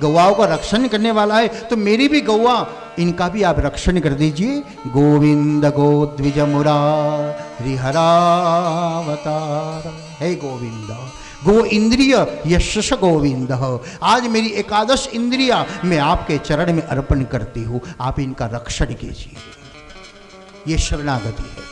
गौवाओं का रक्षण करने वाला है, तो मेरी भी गौवा, इनका भी आप रक्षण कर दीजिए। गोविंद गोद्विज मुरारी हरावतार। हे गोविंद, गो इंद्रिय यशस गोविंद, आज मेरी एकादश इंद्रिया मैं आपके चरण में अर्पण करती हूँ, आप इनका रक्षण कीजिए। ये शरणागति है।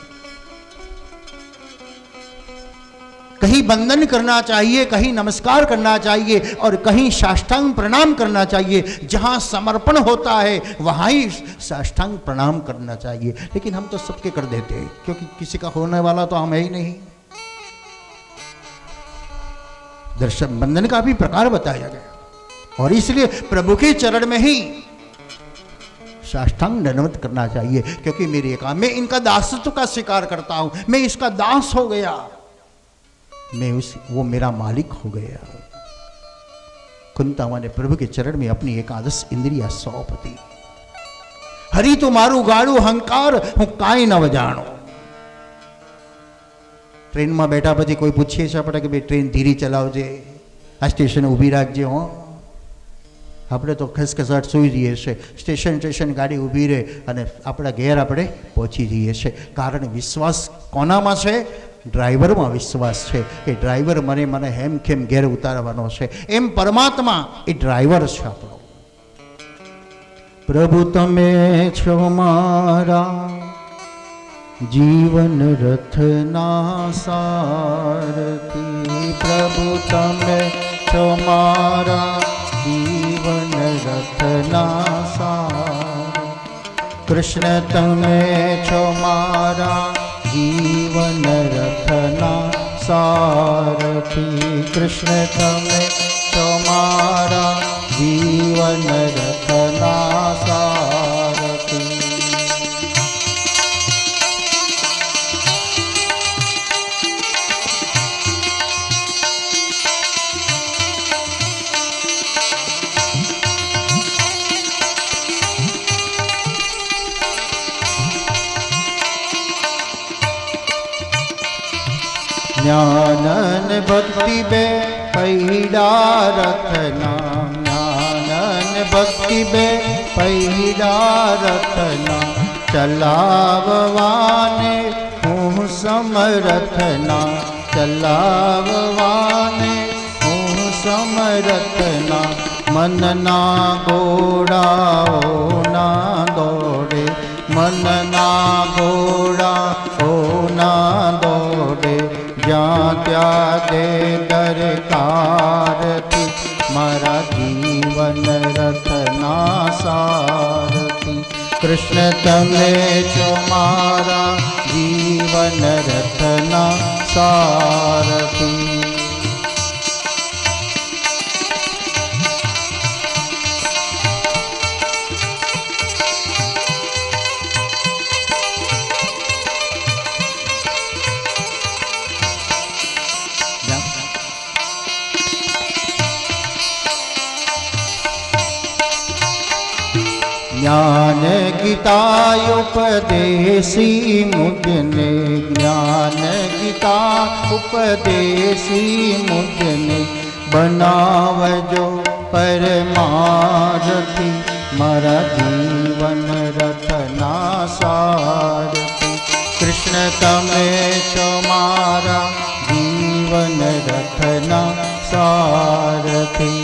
कहीं वंदन करना चाहिए, कहीं नमस्कार करना चाहिए और कहीं साष्टांग प्रणाम करना चाहिए। जहां समर्पण होता है वहां ही साष्टांग प्रणाम करना चाहिए। लेकिन हम तो सबके कर देते हैं, क्योंकि किसी का होने वाला तो हम है ही नहीं। दर्शन बंधन का भी प्रकार बताया गया और इसलिए प्रभु के चरण में ही साष्टांग दंडवत करना चाहिए। क्योंकि मेरी एक मैं इनका दासत्व का स्वीकार करता हूं, मैं इसका दास हो गया, मैं वो मेरा मालिक हो गया। कुंता ने प्रभु के चरण में अपनी एकादश इंद्रिया सौंप दी। हरि तो मारू गाड़ू हंकार हूं काई न वजाणो। ट्रेन में बैठा પછી કોઈ પૂછે છે આપણે કે ભાઈ ટ્રેન ધીરી ચલાવજે, આ સ્ટેશન ઊભી રાખજે, હો આપણે તો ખસખસાટ સૂઈ જઈએ છે, સ્ટેશન ગાડી ઊભી રહે અને આપણા ઘેર આપણે પહોંચી જઈએ છે। કારણ વિશ્વાસ કોનામાં છે? ડ્રાઈવરમાં વિશ્વાસ છે કે ડ્રાઈવર મને હેમખેમ ઘેર ઉતારવાનો છે। એમ પરમાત્મા એ ડ્રાઈવર છે આપણો। પ્રભુ તમે છો મારા जीवन रथना सारथी, प्रभु तमे छो मारा जीवन रथना सारथी। कृष्ण तमे छो मारा जीवन रथना सारथी, कृष्ण तमे छो मारा जीवन रथना सारथी। ज्ञानन भक्ति बे पैडा रखना, ज्ञानन भक्ति बे पैडा रखना। चलाववाने हूँ समरथना, चलाववाने हूँ समरथना। मन ना घोड़ाओ ना दौड़े, मन ना घोड़ा ओ ना दौड़े। ज्યાં ત્યાં દે દરકાર थी, मारा जीवन रथना सारथी। कृष्ण तमे छो मारा जीवन रथना सारथी। ज्ञान गीता उपदेशी मुझने, ज्ञान गीता उपदेशी मुझने। बनावजो परमारथी, मारा जीवन रथना सारथी। कृष्ण तमे छो मारा जीवन रथना सारथी।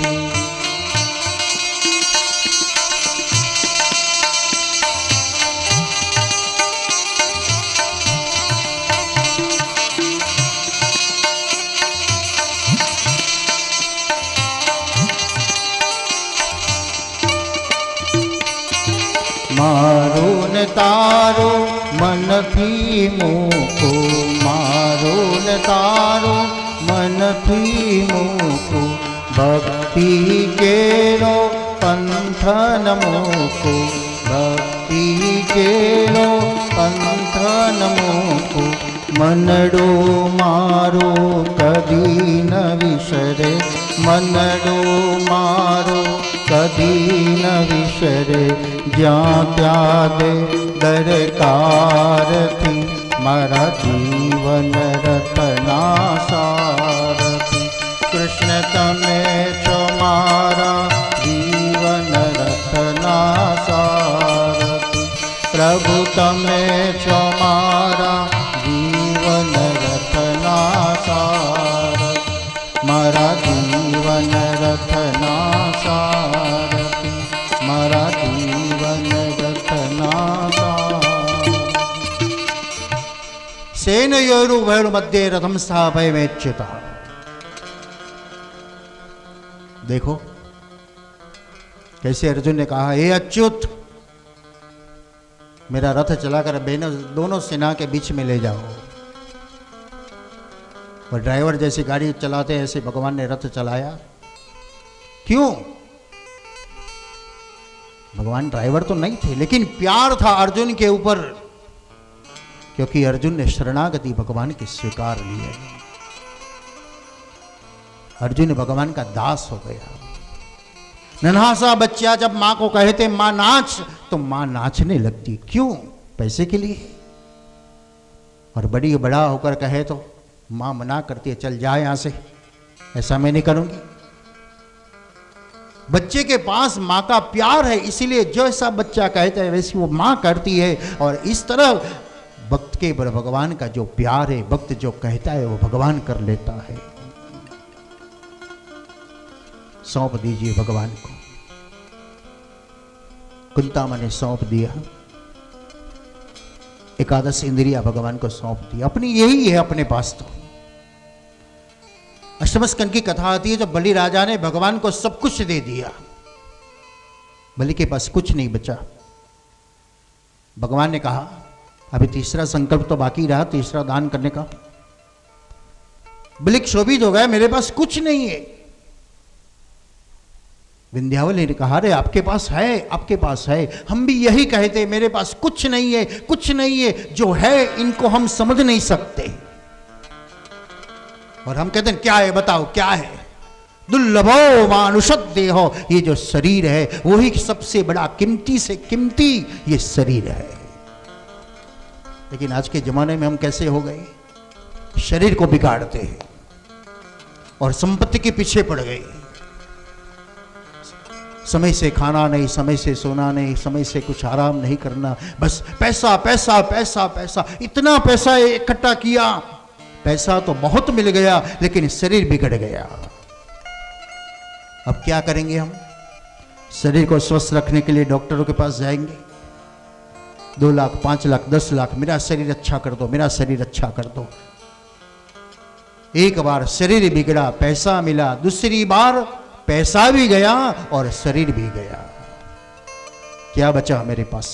मारो न तारो मन थी मूको, मारो न तारो मन थी मूको। भक्ति केरो पंथन मूको, भक्ति केरो पंथन मूको। मनडो मारो कदी न विसरे, मनडो मारो कदी न विसरे। ज्યાં ત્યાં દે દરકાર थी, मारा जीवन रथना सारथी। कृष्ण तमे छो मारा जीवन प्रभु तमे छो मारा जीवन रथना सारथी, मारा जीवन रथना सारथी, मारा जीवन रथना सारथी। सेनयोरुभयोर् मध्ये रथम स्थापयमेच्युता। देखो कैसे अर्जुन ने कहा, हे अच्युत, मेरा रथ चलाकर दोनों सेना के बीच में ले जाओ। और ड्राइवर जैसी गाड़ी चलाते ऐसे भगवान ने रथ चलाया। क्यों? भगवान ड्राइवर तो नहीं थे, लेकिन प्यार था अर्जुन के ऊपर, क्योंकि अर्जुन ने शरणागति भगवान की स्वीकार ली है। अर्जुन भगवान का दास हो गया। नन्हा सा बच्चा जब मां को कहते मां नाच, तो मां नाचने लगती। क्यों? पैसे के लिए। और बड़ा होकर कहे तो मां मना करती है, चल जा यहां से, ऐसा मैं नहीं करूंगी। बच्चे के पास मां का प्यार है, इसीलिए जैसा बच्चा कहता है वैसी वो मां करती है। और इस तरह भक्त के भगवान का जो प्यार है, भक्त जो कहता है वो भगवान कर लेता है। सौंप दीजिए भगवान को। कुंता मां ने सौंप दिया, एकादश इंद्रिया भगवान को सौंप दी। अपनी यही है अपने पास। तो अष्टम स्कंद की कथा आती है, जब बलि राजा ने भगवान को सब कुछ दे दिया, बलि के पास कुछ नहीं बचा। भगवान ने कहा अभी तीसरा संकल्प तो बाकी रहा, तीसरा दान करने का। बलि क्षोभित हो गया, मेरे पास कुछ नहीं है। विंध्यावली ने कहा, अरे आपके पास है, आपके पास है। हम भी यही कहते, मेरे पास कुछ नहीं है, कुछ नहीं है। जो है इनको हम समझ नहीं सकते। और हम कहते हैं क्या है, बताओ क्या है। दुर्लभो मानुषद देहो, ये जो शरीर है वही सबसे बड़ा कीमती से कीमती ये शरीर है। लेकिन आज के जमाने में हम कैसे हो गए, शरीर को बिगाड़ते हैं और संपत्ति के पीछे पड़ गए। समय से खाना नहीं, समय से सोना नहीं, समय से कुछ आराम नहीं करना, बस पैसा पैसा पैसा पैसा। इतना पैसा इकट्ठा किया, पैसा तो बहुत मिल गया, लेकिन शरीर बिगड़ गया। अब क्या करेंगे हम? शरीर को स्वस्थ रखने के लिए डॉक्टरों के पास जाएंगे। 2 लाख 5 लाख 10 लाख, मेरा शरीर अच्छा कर दो, मेरा शरीर अच्छा कर दो। एक बार शरीर बिगड़ा, पैसा मिला, दूसरी बार पैसा भी गया और शरीर भी गया। क्या बचा मेरे पास?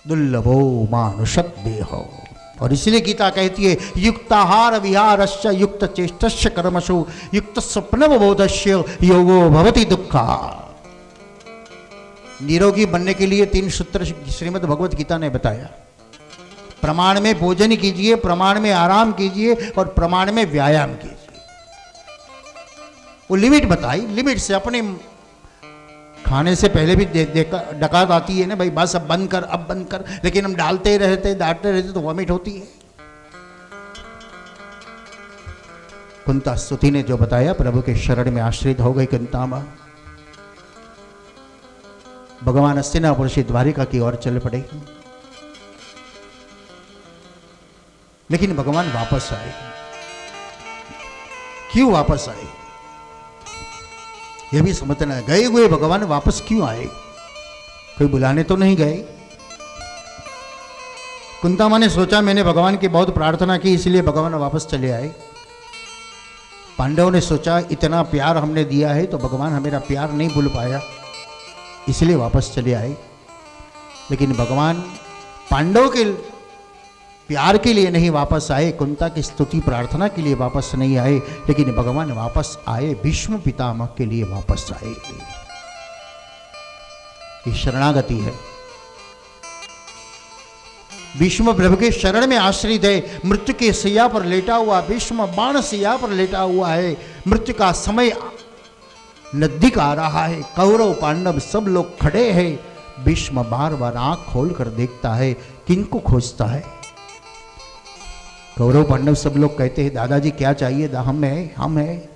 दुर्लभो मानुषद देहो। और इसलिए गीता कहती है, युक्ताहार विहारश्च युक्त चेष्टस्य कर्मसु युक्त स्वप्न बोधस्य योगो भवति दुःखा। निरोगी बनने के लिए 3 सूत्र श्रीमद् भगवत गीता ने बताया। प्रमाण में भोजन कीजिए, प्रमाण में आराम कीजिए और प्रमाण में व्यायाम कीजिए। वो लिमिट बताई, लिमिट से। अपने खाने से पहले भी डकात आती है ना, भाई बस अब बंद कर, अब बंद कर, लेकिन हम डालते रहते डांटते रहते तो वॉमिट होती है। कुंता स्तुति ने जो बताया, प्रभु के शरण में आश्रित हो गई कुंता मां। भगवान हस्तिनापुर से द्वारिका की ओर चल पड़े, लेकिन भगवान वापस आए। क्यों वापस आए यह भी समझना है। गए हुए भगवान वापस क्यों आए? कोई बुलाने तो नहीं गए। कुंता मां ने सोचा मैंने भगवान की बहुत प्रार्थना की, इसलिए भगवान वापस चले आए। पांडवों ने सोचा इतना प्यार हमने दिया है तो भगवान हमेरा प्यार नहीं भूल पाया, इसलिए वापस चले आए। लेकिन भगवान पांडवों के प्यार के लिए नहीं वापस आए, कुंता की स्तुति प्रार्थना के लिए वापस नहीं आए, लेकिन भगवान वापस आए भीष्म पितामह के लिए वापस आए। ये शरणागति है। भीष्म प्रभु के शरण में आश्रित है। मृत्यु के सैया पर लेटा हुआ भीष्म, बाण सैया पर लेटा हुआ है। मृत्यु का समय नजदीक आ रहा है। कौरव पांडव सब लोग खड़े हैं। भीष्म बार बार आंख खोल कर देखता है, किनको खोजता है? कौरव पांडव सब लोग कहते हैं दादाजी क्या चाहिए? हम है, हम है।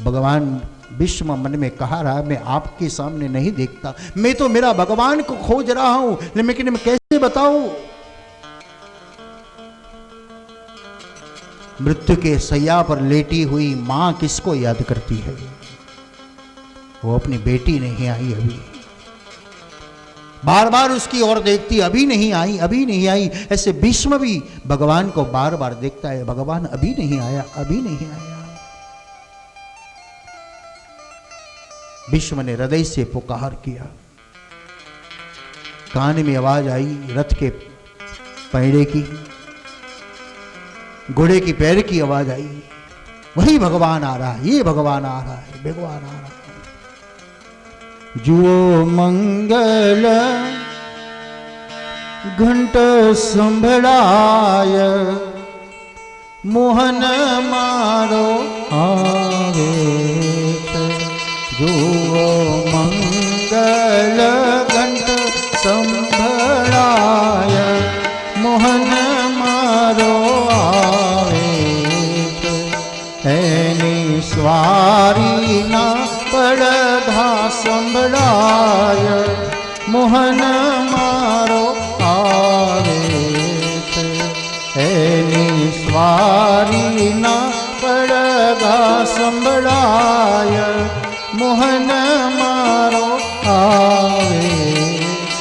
भगवान भीष्म मन में कहा रहा, मैं आपके सामने नहीं देखता, मैं तो मेरा भगवान को खोज रहा हूं, लेकिन मैं कैसे बताऊं? मृत्यु के सैया पर लेटी हुई मां किसको याद करती है? वो अपनी बेटी नहीं आई अभी, बार बार उसकी ओर देखती, अभी नहीं आई, अभी नहीं आई। ऐसे भीष्म भी भगवान को बार बार देखता है, भगवान अभी नहीं आया, अभी नहीं आया। भीष्म ने हृदय से पुकार किया, कान में आवाज आई रथ के पैरे की, घोड़े की पैर की आवाज आई, वही भगवान आ रहा है, ये भगवान आ रहा है, भगवान आ रहा है। जुओ मंगल घंट संभळाय, मोहन मारो आवे। जुओ मंगल घंट संभळाय, मोहन मारो आवे। एनी स्वारी ना પડધા સંભળાય, મોહન મારો આવે છે। એની સ્વારીના પડધા સંભળાય, મોહન મારો આવે।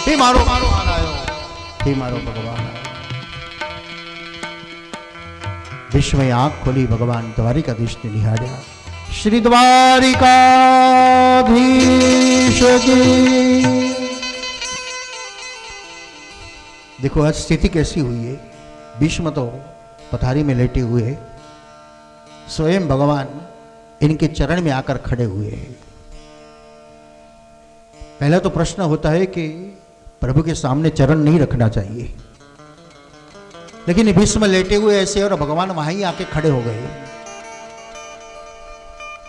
હે મારો ભગવાન આવ્યો, હે મારો ભગવાન આવ્યો। વિશ્વએ આંખ ખોલી ભગવાન દ્વારિકાધીશને નિહાળ્યા। श्री द्वारिकाधीश की। देखो आज स्थिति कैसी हुई है। भीष्म तो पथारी में लेटे हुए, स्वयं भगवान इनके चरण में आकर खड़े हुए हैं। पहला तो प्रश्न होता है कि प्रभु के सामने चरण नहीं रखना चाहिए, लेकिन भीष्म लेटे हुए ऐसे और भगवान वहां ही आके खड़े हो गए,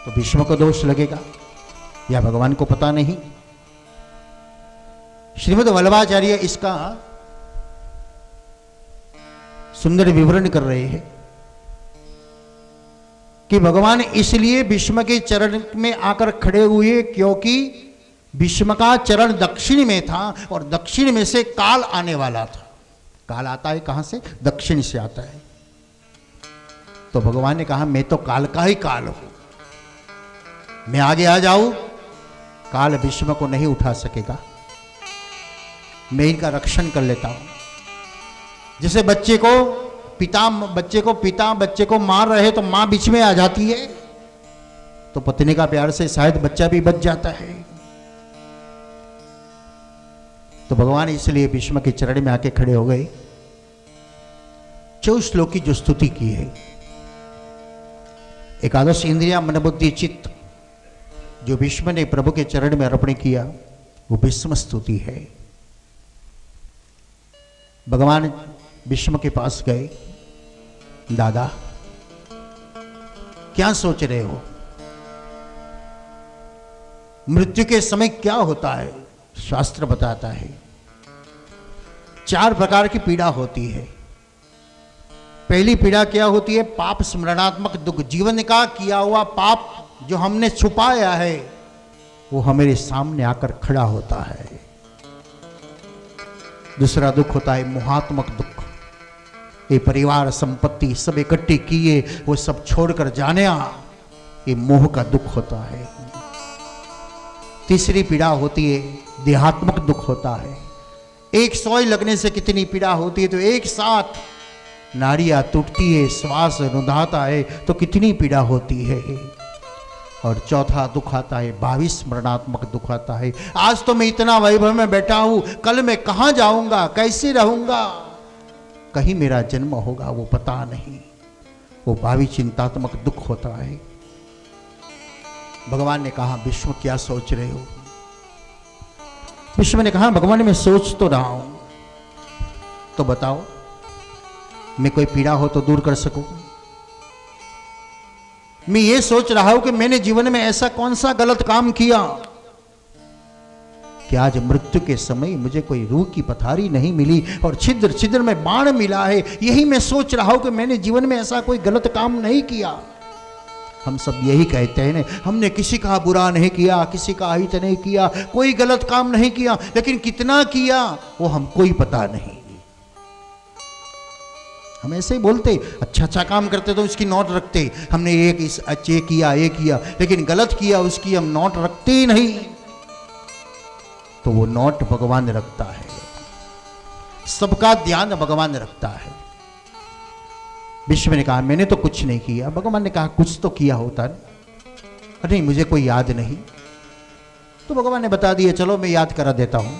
तो भीष्म को दोष लगेगा या भगवान को पता नहीं? श्रीमद् वल्लभाचार्य इसका सुंदर विवरण कर रहे हैं कि भगवान इसलिए भीष्म के चरण में आकर खड़े हुए क्योंकि भीष्म का चरण दक्षिण में था और दक्षिण में से काल आने वाला था। काल आता है कहां से? दक्षिण से आता है। तो भगवान ने कहा मैं तो काल का ही काल हूं, मैं आगे आ जाऊं, काल भीष्म को नहीं उठा सकेगा, मैं इनका रक्षण कर लेता हूं। जैसे बच्चे को पिता बच्चे को मार रहे तो मां बीच में आ जाती है, तो पत्नी का प्यार से शायद बच्चा भी बच जाता है। तो भगवान इसलिए भीष्म के चरण में आके खड़े हो गए। 24 श्लोक की जो स्तुति की है, एकादश इंद्रिया मन बुद्धि चित्त जो भीष्म ने प्रभु के चरण में अर्पण किया, वो भीष्म स्तुति है। भगवान भीष्म के पास गए, दादा क्या सोच रहे हो? मृत्यु के समय क्या होता है? शास्त्र बताता है 4 प्रकार की पीड़ा होती है। पहली पीड़ा क्या होती है? पाप स्मरणात्मक दुख, जीवन का किया हुआ पाप जो हमने छुपाया है वो हमारे सामने आकर खड़ा होता है। दूसरा दुख होता है मोहात्मक दुख, ये परिवार संपत्ति सब इकट्ठी किए वो सब छोड़कर जाने, ये मोह का दुख होता है। तीसरी पीड़ा होती है देहात्मक दुख होता है। एक सोई लगने से कितनी पीड़ा होती है, तो एक साथ नाड़ियां टूटती है, श्वास रुंधाता है तो कितनी पीड़ा होती है। और चौथा दुख आता है भावी स्मरणात्मक दुख आता है। आज तो मैं इतना वैभव में बैठा हूं, कल मैं कहां जाऊंगा, कैसे रहूंगा, कहीं मेरा जन्म होगा वो पता नहीं, वो भावी चिंतात्मक दुख होता है। भगवान ने कहा भीष्म क्या सोच रहे हो? भीष्म ने कहा भगवान मैं सोच तो रहा हूं, तो बताओ मैं कोई पीड़ा हो तो दूर कर सकूं। मैं ये सोच रहा हूं कि मैंने जीवन में ऐसा कौन सा गलत काम किया कि आज मृत्यु के समय मुझे कोई रूह की पथारी नहीं मिली और छिद्र छिद्र में बाण मिला है। यही मैं सोच रहा हूं कि मैंने जीवन में ऐसा कोई गलत काम नहीं किया। हम सब यही कहते हैं ना, हमने किसी का बुरा नहीं किया, किसी का हित नहीं किया, कोई गलत काम नहीं किया, लेकिन कितना किया वो हमको ही पता नहीं। हम ऐसे ही बोलते, अच्छा अच्छा काम करते तो उसकी नोट रखते, हमने एक इस अच्छे किया, ये किया, लेकिन गलत किया उसकी हम नोट रखते ही नहीं। तो वो नोट भगवान रखता है, सबका ध्यान भगवान रखता है। विश्व ने कहा मैंने तो कुछ नहीं किया। भगवान ने कहा कुछ तो किया होता ना। नहीं मुझे कोई याद नहीं। तो भगवान ने बता दिया, चलो मैं याद करा देता हूं।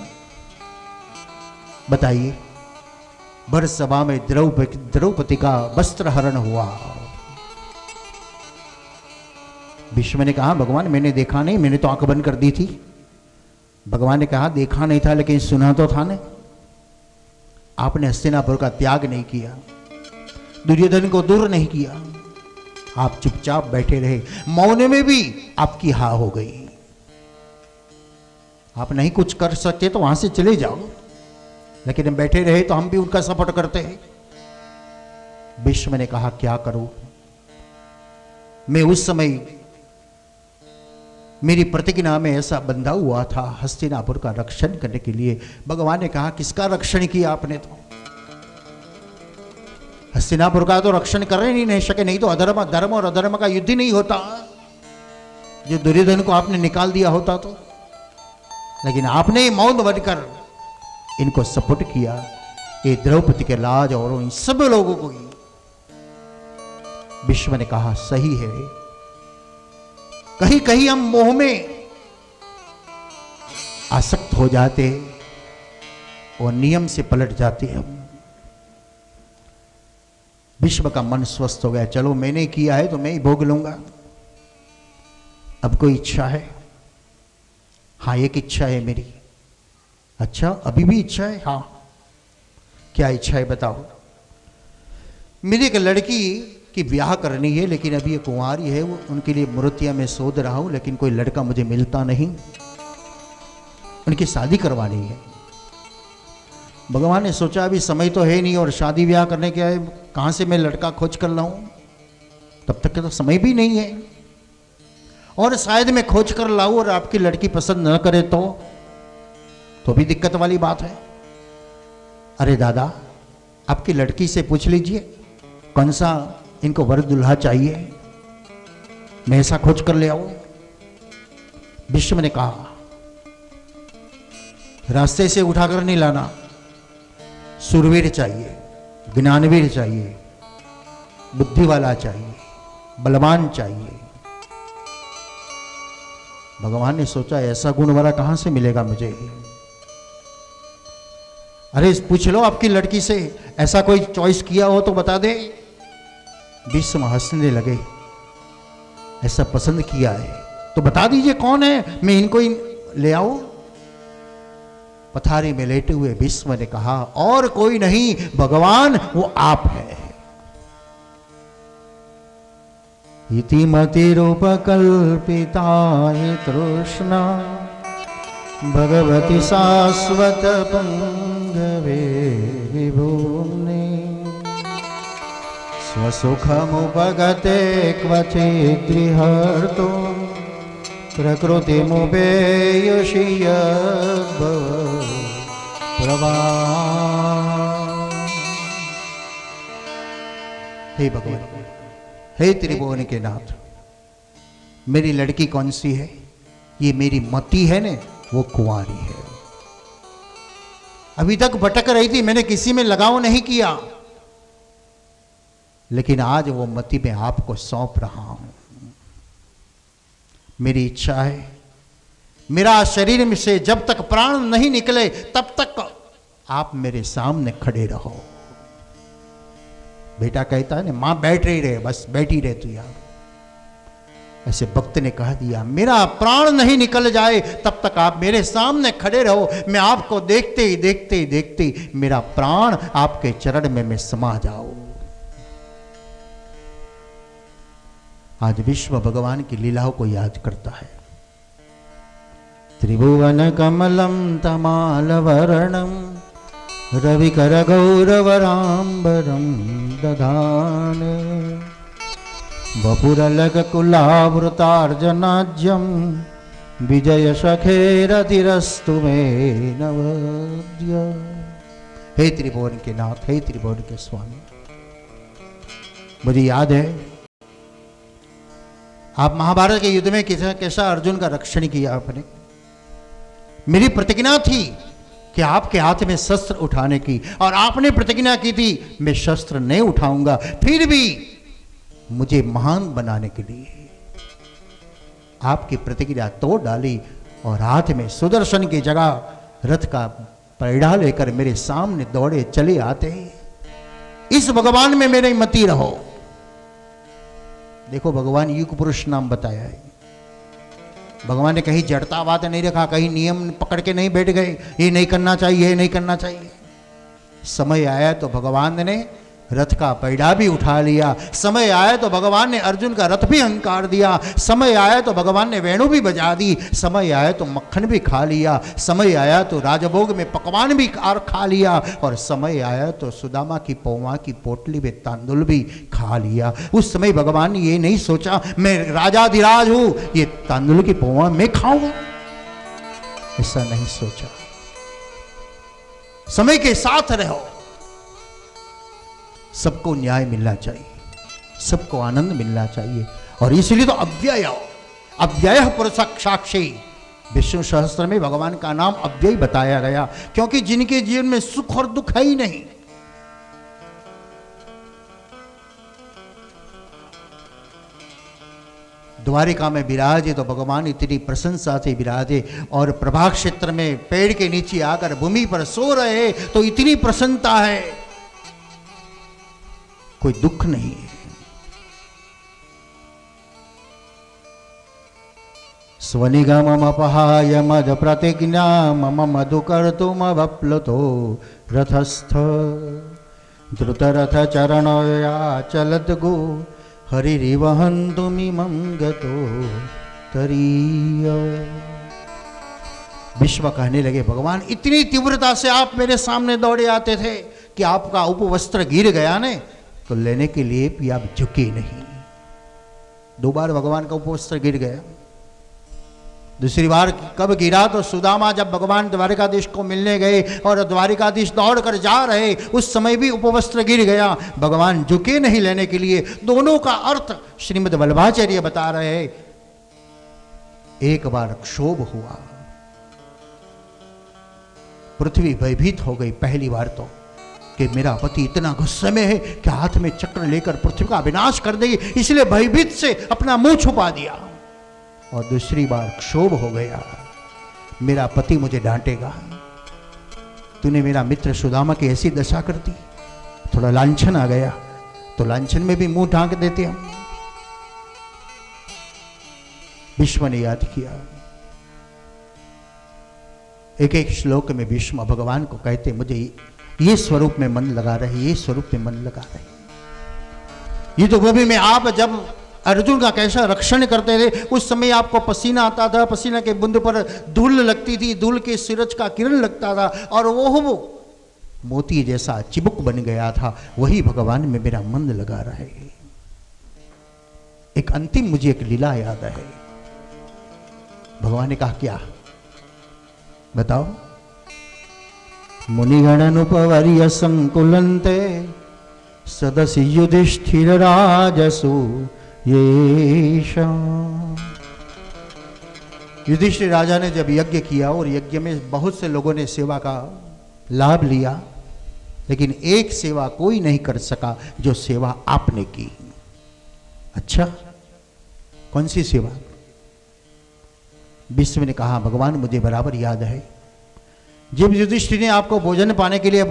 बताइए, भर सभा में द्रौपदी का वस्त्र हरण हुआ। विश्व ने कहा भगवान मैंने देखा नहीं, मैंने तो आंख बंद कर दी थी। भगवान ने कहा देखा नहीं था लेकिन सुना तो था ना। आपने हस्तिनापुर का त्याग नहीं किया, दुर्योधन को दूर नहीं किया, आप चुपचाप बैठे रहे, मौन में भी आपकी हा हो गई। आप नहीं कुछ कर सकते तो वहां से चले जाओ, लेकिन हम बैठे रहे तो हम भी उनका सपोर्ट करते हैं। भीष्म ने कहा क्या करूं मैं, उस समय मेरी प्रतिज्ञा में ऐसा बंधा हुआ था हस्तिनापुर का रक्षण करने के लिए। भगवान ने कहा किसका रक्षण किया आपने? तो हस्तिनापुर का तो रक्षण कर ही नहीं सके, नहीं तो अधर्म धर्म और अधर्म का युद्ध ही नहीं होता। जो दुर्योधन को आपने निकाल दिया होता तो, लेकिन आपने मौन बनकर इनको सपोर्ट किया। ये द्रौपदी के लाज और इन सब लोगों को ही। विश्व ने कहा सही है, कहीं कहीं हम मोह में आसक्त हो जाते और नियम से पलट जाते हम। विश्व का मन स्वस्थ हो गया, चलो मैंने किया है तो मैं ही भोग लूंगा। अब कोई इच्छा है? हाँ एक इच्छा है मेरी। अच्छा अभी भी इच्छा है? हाँ क्या इच्छा है बताओ? मेरी एक लड़की की ब्याह करनी है, लेकिन अभी ये कुंवारी है, वो उनके लिए मूर्तियां मैं शोध रहा हूं, लेकिन कोई लड़का मुझे मिलता नहीं, उनकी शादी करवानी है। भगवान ने सोचा अभी समय तो है नहीं और शादी ब्याह करने के कहां से मैं लड़का खोज कर लाऊं, तब तक तो समय भी नहीं है। और शायद मैं खोज कर लाऊं और आपकी लड़की पसंद न करे तो भी दिक्कत वाली बात है। अरे दादा आपकी लड़की से पूछ लीजिए कौन सा इनको वर दुल्हा चाहिए, मैं ऐसा खोज कर ले आऊं। विश्व ने कहा रास्ते से उठाकर नहीं लाना, सुरवीर चाहिए, ज्ञानवीर चाहिए, बुद्धि वाला चाहिए, बलवान चाहिए। भगवान ने सोचा ऐसा गुण वाला कहां से मिलेगा मुझे? अरे पूछ लो आपकी लड़की से, ऐसा कोई चॉइस किया हो तो बता दे। विश्व हंसने लगे, ऐसा पसंद किया है तो बता दीजिए कौन है, मैं इनको ले आऊं। पथारी में लेटे हुए विश्व ने कहा और कोई नहीं भगवान, वो आप है। इति मतिरूपकल्पिताय तृष्णा भगवती शाश्वत पंगवे विभूम्ने स्वसुखमुपगते क्वचिद्रिहर्तो प्रकृतिमुपेयशीय प्रभा। हे भगवान, हे त्रिभुवन के नाथ, मेरी लड़की कौन सी है? ये मेरी मति है ने, वो कुंवारी है, अभी तक भटक रही थी, मैंने किसी में लगाव नहीं किया, लेकिन आज वो मति में आपको सौंप रहा हूं। मेरी इच्छा है मेरा शरीर में से जब तक प्राण नहीं निकले तब तक आप मेरे सामने खड़े रहो। बेटा कहता है ना मां बैठ रही रहे, बस बैठी रहे तू यार। ऐसे भक्त ने कह दिया मेरा प्राण नहीं निकल जाए तब तक आप मेरे सामने खड़े रहो, मैं आपको देखते ही देखते ही देखते ही मेरा प्राण आपके चरण में मैं समा जाऊं। आज विश्व भगवान की लीलाओं को याद करता है। त्रिभुवन कमलम तमाल वर्णम रविकर गौरवराम्बरम दधान वपुरलक कुलावृतार्जनाज्यम विजय सखेरतिरस्तु मे नवद्य। हे त्रिभुवन के नाथ, हे त्रिभुवन के स्वामी, मुझे याद है आप महाभारत के युद्ध में कैसा अर्जुन का रक्षण किया आपने। मेरी प्रतिज्ञा थी कि आपके हाथ में शस्त्र उठाने की, और आपने प्रतिज्ञा की थी मैं शस्त्र नहीं उठाऊंगा, फिर भी मुझे महान बनाने के लिए आपकी प्रतिज्ञा तोड़ डाली और हाथ में सुदर्शन की जगह रथ का पैड़ा लेकर मेरे सामने दौड़े चले आते। इस भगवान में मेरे मती रहो। देखो भगवान युग पुरुष नाम बताया है। भगवान ने कहीं जड़तावाद नहीं रखा, कहीं नियम पकड़ के नहीं बैठ गए, ये नहीं करना चाहिए, ये नहीं करना चाहिए। समय आया तो भगवान ने रथ का पैड़ा भी उठा लिया। समय आया तो भगवान ने अर्जुन का रथ भी हंकार दिया। समय आया तो भगवान ने वेणु भी बजा दी। समय आया तो मक्खन भी खा लिया। समय आया तो राजभोग में पकवान भी खा लिया। और समय आया तो सुदामा की पौवा की पोटली में तांदुल भी खा लिया। उस समय भगवान ने ये नहीं सोचा मैं राजाधिराज हूं, ये तांदुल की पौवा मैं खाऊंगा, ऐसा नहीं सोचा। समय के साथ रहो, सबको न्याय मिलना चाहिए, सबको आनंद मिलना चाहिए। और इसलिए तो अव्यय पुरुष साक्षी, विष्णु सहस्त्र में भगवान का नाम अव्यय बताया गया, क्योंकि जिनके जीवन में सुख और दुख है ही नहीं। द्वारिका में विराजे तो भगवान इतनी प्रशंसा से विराजे, और प्रभा क्षेत्र में पेड़ के नीचे आकर भूमि पर सो रहे तो इतनी प्रसन्नता है, कोई दुख नहीं है। स्वनिगममपहाय मद प्रतिज्ञा मम मधुकर्तुम वप्लुतो रथस्थ द्रुतरथ चरणया चलत गो हरिरिवहन्तुमिमं गतो तरीय। विश्व कहने लगे भगवान इतनी तीव्रता से आप मेरे सामने दौड़े आते थे कि आपका उपवस्त्र गिर गया ने तो लेने के लिए भी आप झुके नहीं। 2 बार भगवान का उपवस्त्र गिर गया। दूसरी बार कब गिरा तो सुदामा जब भगवान द्वारिकाधीश को मिलने गए और द्वारिकाधीश दौड़ कर जा रहे, उस समय भी उपवस्त्र गिर गया। भगवान झुके नहीं लेने के लिए। दोनों का अर्थ श्रीमद् वल्लभाचार्य बता रहे हैं। एक बार क्षोभ हुआ, पृथ्वी भयभीत हो गई पहली बार तो, कि मेरा पति इतना गुस्से में है कि हाथ में चक्र लेकर पृथ्वी का विनाश कर देगी, इसलिए भयभीत से अपना मुंह छुपा दिया। और दूसरी बार क्षोभ हो गया, मेरा पति मुझे डांटेगा, तूने मेरा मित्र सुदामा की ऐसी दशा कर दी। थोड़ा लांछन आ गया तो लांछन में भी मुंह ढांक देते हम। भीष्म ने याद किया। एक एक श्लोक में भीष्म भगवान को कहते मुझे ये स्वरूप में मन लगा रहे, ये स्वरूप में मन लगा रहे। ये तो भूमि में आप जब अर्जुन का कैसा रक्षण करते थे, उस समय आपको पसीना आता था, पसीना के बूंद पर धूल लगती थी, धूल के सूरज का किरण लगता था और वो मोती जैसा चिबुक बन गया था। वही भगवान में मेरा मन लगा रहा है। एक अंतिम मुझे एक लीला याद है। भगवान ने कहा क्या बताओ? मुनिगणनुपवर्य संकुलन्ते सदसि युधिष्ठिर राजसु येषाम्। युधिष्ठिर राजा ने जब यज्ञ किया और यज्ञ में बहुत से लोगों ने सेवा का लाभ लिया, लेकिन एक सेवा कोई नहीं कर सका जो सेवा आपने की। अच्छा, कौन सी सेवा? विश्व ने कहा भगवान मुझे बराबर याद है, जब युधिष्ठिर ने आपको भोजन पाने के लिए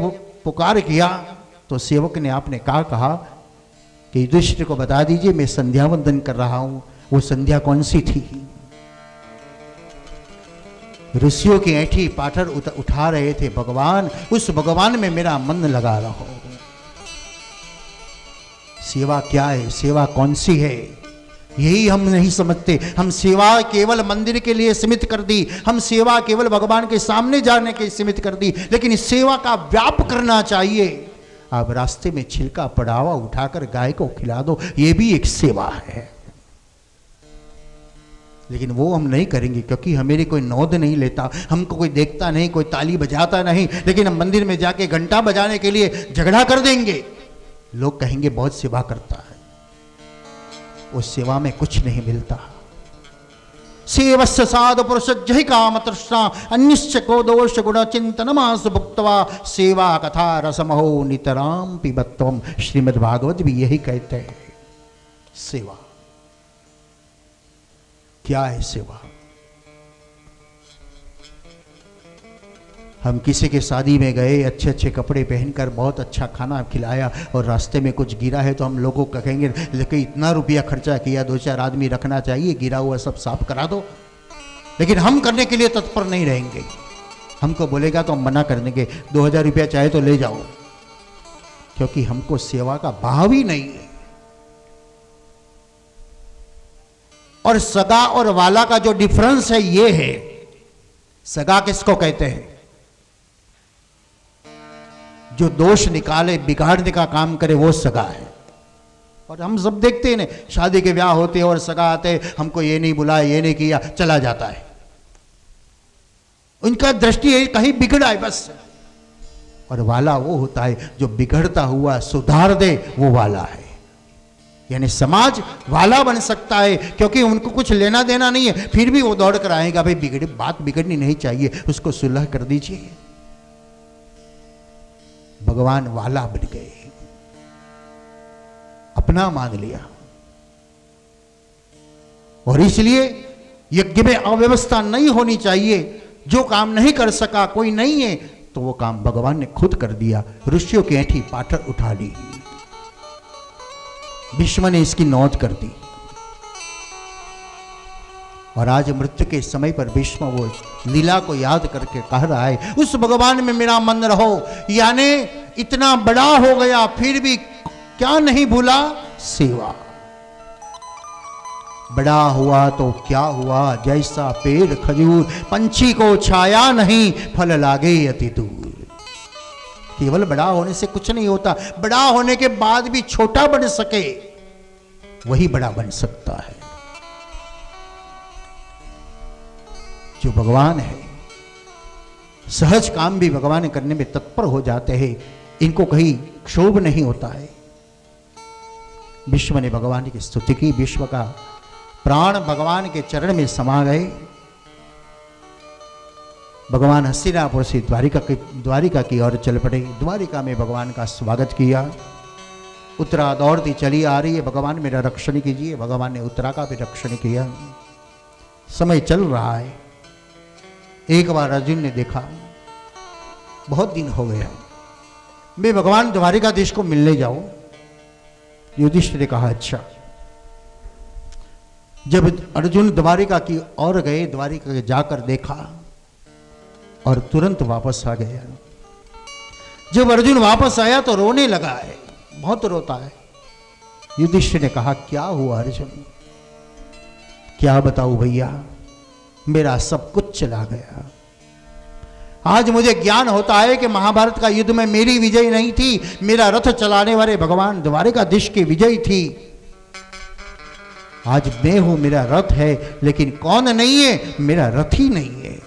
पुकार किया तो सेवक ने आपने कहा कि युधिष्ठिर को बता दीजिए मैं संध्या वंदन कर रहा हूं। वो संध्या कौन सी थी? ऋषियों की ऐठी पाथर उठा रहे थे भगवान, उस भगवान में मेरा मन लगा रहो। सेवा क्या है, सेवा कौन सी है, यही हम नहीं समझते। हम सेवा केवल मंदिर के लिए सीमित कर दी, हम सेवा केवल भगवान के सामने जाने के सीमित कर दी, लेकिन इस सेवा का व्याप करना चाहिए। आप रास्ते में छिलका पड़ा हुआ उठाकर गाय को खिला दो, ये भी एक सेवा है। लेकिन वो हम नहीं करेंगे क्योंकि हमें कोई नौद नहीं लेता, हमको कोई देखता नहीं, कोई ताली बजाता नहीं, लेकिन हम मंदिर में जाके घंटा बजाने के लिए झगड़ा कर देंगे। लोग कहेंगे बहुत सेवा करता है, उस सेवा में कुछ नहीं मिलता। सेवस्य साधु पुरुष जहि काम तृष्णा अन्यश्च को दोष गुण चिंतन मास भुक्तवा सेवा कथा रसमहो नितराम पिबत्वम। श्रीमद् भागवत भी यही कहते हैं। सेवा क्या है? सेवा हम किसी के शादी में गए, अच्छे अच्छे कपड़े पहनकर बहुत अच्छा खाना खिलाया और रास्ते में कुछ गिरा है तो हम लोगों को कहेंगे लेकिन इतना रुपया खर्चा किया, 2-4 आदमी रखना चाहिए, गिरा हुआ सब साफ करा दो। लेकिन हम करने के लिए तत्पर नहीं रहेंगे। हमको बोलेगा तो हम मना कर देंगे, 2000 रुपया चाहे तो ले जाओ, क्योंकि हमको सेवा का भाव ही नहीं है। और सगा और वाला का जो डिफरेंस है ये है, सगा किसको कहते हैं? जो दोष निकाले, बिगाड़ने का काम करे, वो सगा है। और हम सब देखते हैं ना, शादी के ब्याह होते हैं और सगा आते, हमको ये नहीं बुलाया, ये नहीं किया, चला जाता है। उनका दृष्टि है कहीं बिगड़ा है बस। और वाला वो होता है जो बिगड़ता हुआ सुधार दे, वो वाला है। यानी समाज वाला बन सकता है क्योंकि उनको कुछ लेना देना नहीं है, फिर भी वो दौड़ कर आएगा, भाई बिगड़े बात बिगड़नी नहीं चाहिए, उसको सुलह कर दीजिए। भगवान वाला बन गए, अपना मान लिया। और इसलिए यज्ञ में अव्यवस्था नहीं होनी चाहिए। जो काम नहीं कर सका, कोई नहीं है, तो वो काम भगवान ने खुद कर दिया। ऋषियों की ऐठी पाथर उठा ली, भीष्म ने इसकी नोट कर दी। और आज मृत्यु के समय पर भीष्म वो लीला को याद करके कह रहा है, उस भगवान में मेरा मन रहो। यानी इतना बड़ा हो गया फिर भी क्या नहीं भूला? सेवा। बड़ा हुआ तो क्या हुआ, जैसा पेड़ खजूर, पंछी को छाया नहीं, फल लागे अति दूर। केवल बड़ा होने से कुछ नहीं होता, बड़ा होने के बाद भी छोटा बन सके, वही बड़ा बन सकता है। जो भगवान है, सहज काम भी भगवान करने में तत्पर हो जाते हैं, इनको कहीं क्षोभ नहीं होता है। विश्व ने भगवान की स्तुति की, विश्व का प्राण भगवान के चरण में समा गए। भगवान हस्तिनापुर से द्वारिका की ओर चल पड़े। द्वारिका में भगवान का स्वागत किया। उत्तरा दौड़ती चली आ रही है, भगवान मेरा रक्षण कीजिए। भगवान ने उत्तरा का भी रक्षण किया। समय चल रहा है। एक बार अर्जुन ने देखा, बहुत दिन हो गया, मैं भगवान द्वारिकाधीश को मिलने जाऊं। युधिष्ठिर ने कहा अच्छा। जब अर्जुन द्वारिका की ओर गए, द्वारिका के जाकर देखा और तुरंत वापस आ गया। जब अर्जुन वापस आया तो रोने लगा है, बहुत रोता है। युधिष्ठिर ने कहा क्या हुआ अर्जुन? क्या बताऊं भैया, मेरा सब कुछ चला गया। आज मुझे ज्ञान होता है कि महाभारत का युद्ध में मेरी विजय नहीं थी, मेरा रथ चलाने वाले भगवान द्वारिकाधीश की विजय थी। आज मैं हूं, मेरा रथ है, लेकिन कौन नहीं है? मेरा रथ ही नहीं है।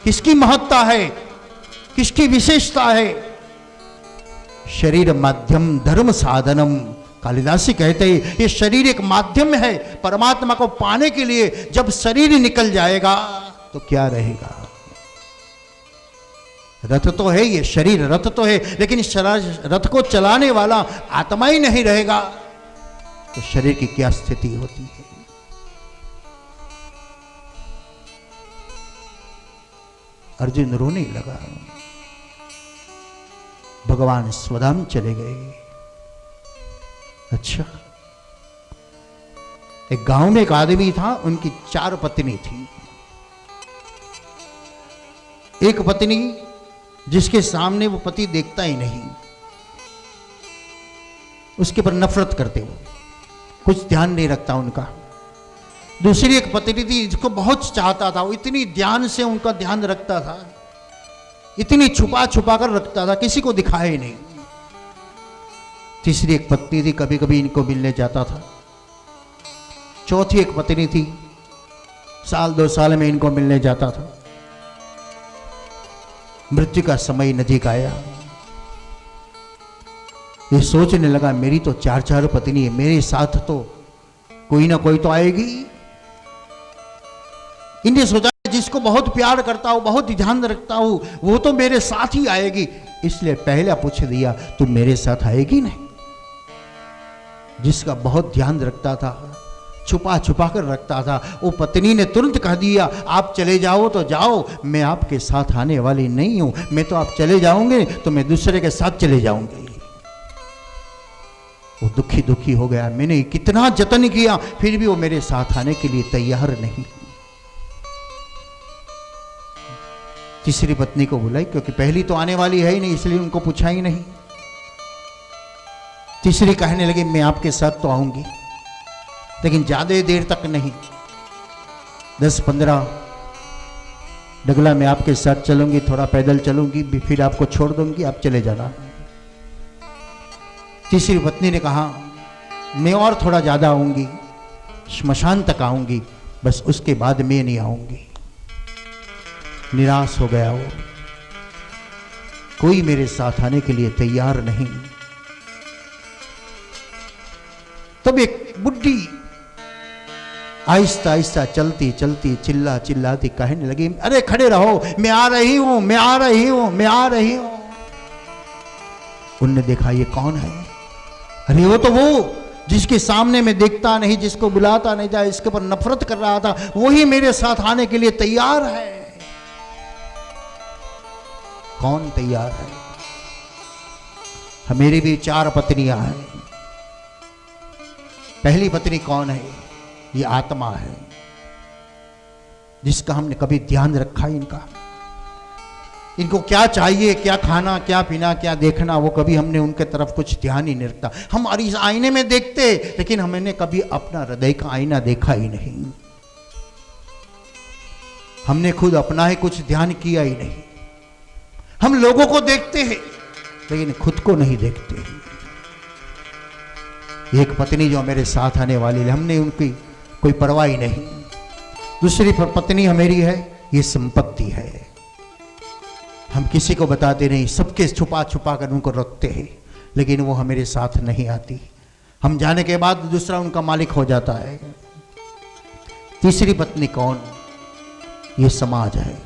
किसकी महत्ता है, किसकी विशेषता है? शरीर माध्यम धर्म साधनम। कालिदास कहते हैं ये शरीर एक माध्यम है परमात्मा को पाने के लिए। जब शरीर निकल जाएगा तो क्या रहेगा? रथ तो है, ये शरीर रथ तो है, लेकिन रथ को चलाने वाला आत्मा ही नहीं रहेगा तो शरीर की क्या स्थिति होती है? अर्जुन रोने लगा। भगवान स्वधाम चले गए। अच्छा, एक गांव में एक आदमी था, उनकी 4 पत्नी थी। एक पत्नी जिसके सामने वो पति देखता ही नहीं, उसके पर नफरत करते, वो कुछ ध्यान नहीं रखता उनका। दूसरी एक पत्नी थी जिसको बहुत चाहता था, वो इतनी ध्यान से उनका ध्यान रखता था, इतनी छुपा छुपा कर रखता था, किसी को दिखाए नहीं। तीसरी एक पत्नी थी, कभी कभी इनको मिलने जाता था। चौथी एक पत्नी थी, साल 2 साल में इनको मिलने जाता था। मृत्यु का समय नजीक आया, ये सोचने लगा मेरी तो 4 पत्नी है, मेरे साथ तो कोई ना कोई तो आएगी। इन्हें सोचा जिसको बहुत प्यार करता हूं, बहुत ध्यान रखता हूं, वो तो मेरे साथ ही आएगी, इसलिए पहले पूछ दिया तुम मेरे साथ आएगी नहीं। जिसका बहुत ध्यान रखता था, छुपा छुपा कर रखता था, वो पत्नी ने तुरंत कह दिया आप चले जाओ तो जाओ, मैं आपके साथ आने वाली नहीं हूं, मैं तो आप चले जाओगे तो मैं दूसरे के साथ चले जाऊंगी। वो दुखी दुखी हो गया, मैंने कितना जतन किया फिर भी वो मेरे साथ आने के लिए तैयार नहीं। तीसरी पत्नी को बुलाई, क्योंकि पहली तो आने वाली है ही नहीं, इसलिए उनको पूछा ही नहीं। तीसरी कहने लगी मैं आपके साथ तो आऊंगी, लेकिन ज्यादा देर तक नहीं, 10-15 डगला मैं आपके साथ चलूंगी, थोड़ा पैदल चलूंगी, फिर आपको छोड़ दूंगी, आप चले जाना। तीसरी पत्नी ने कहा मैं और थोड़ा ज्यादा आऊंगी, श्मशान तक आऊंगी, बस उसके बाद मैं नहीं आऊंगी। निराश हो गया वो, कोई मेरे साथ आने के लिए तैयार नहीं। तब एक बुढ़ी आहिस्ता आहिस्ता चलती चलती चिल्ला चिल्लाती कहने लगी अरे खड़े रहो, मैं आ रही हूं, मैं आ रही हूं, मैं आ रही हूं। उनने देखा ये कौन है? अरे वो तो वो जिसके सामने मैं देखता नहीं, जिसको बुलाता नहीं था, इसके पर नफरत कर रहा था, वही मेरे साथ आने के लिए तैयार है। कौन तैयार है? मेरी भी 4 पत्नियां हैं। पहली पत्नी कौन है? ये आत्मा है, जिसका हमने कभी ध्यान रखा इनका, इनको क्या चाहिए, क्या खाना, क्या पीना, क्या देखना, वो कभी हमने उनके तरफ कुछ ध्यान ही नहीं रखता। हमारी इस आईने में देखते, लेकिन हमने कभी अपना हृदय का आईना देखा ही नहीं। हमने खुद अपना ही कुछ ध्यान किया ही नहीं। हम लोगों को देखते हैं, लेकिन खुद को नहीं देखते। एक पत्नी जो मेरे साथ आने वाली है, हमने उनकी कोई परवाह ही नहीं। दूसरी पत्नी मेरी है, ये संपत्ति है, हम किसी को बताते नहीं, सबके छुपा छुपा कर उनको रखते हैं, लेकिन वो हमारे साथ नहीं आती। हम जाने के बाद दूसरा उनका मालिक हो जाता है। तीसरी पत्नी कौन? ये समाज है,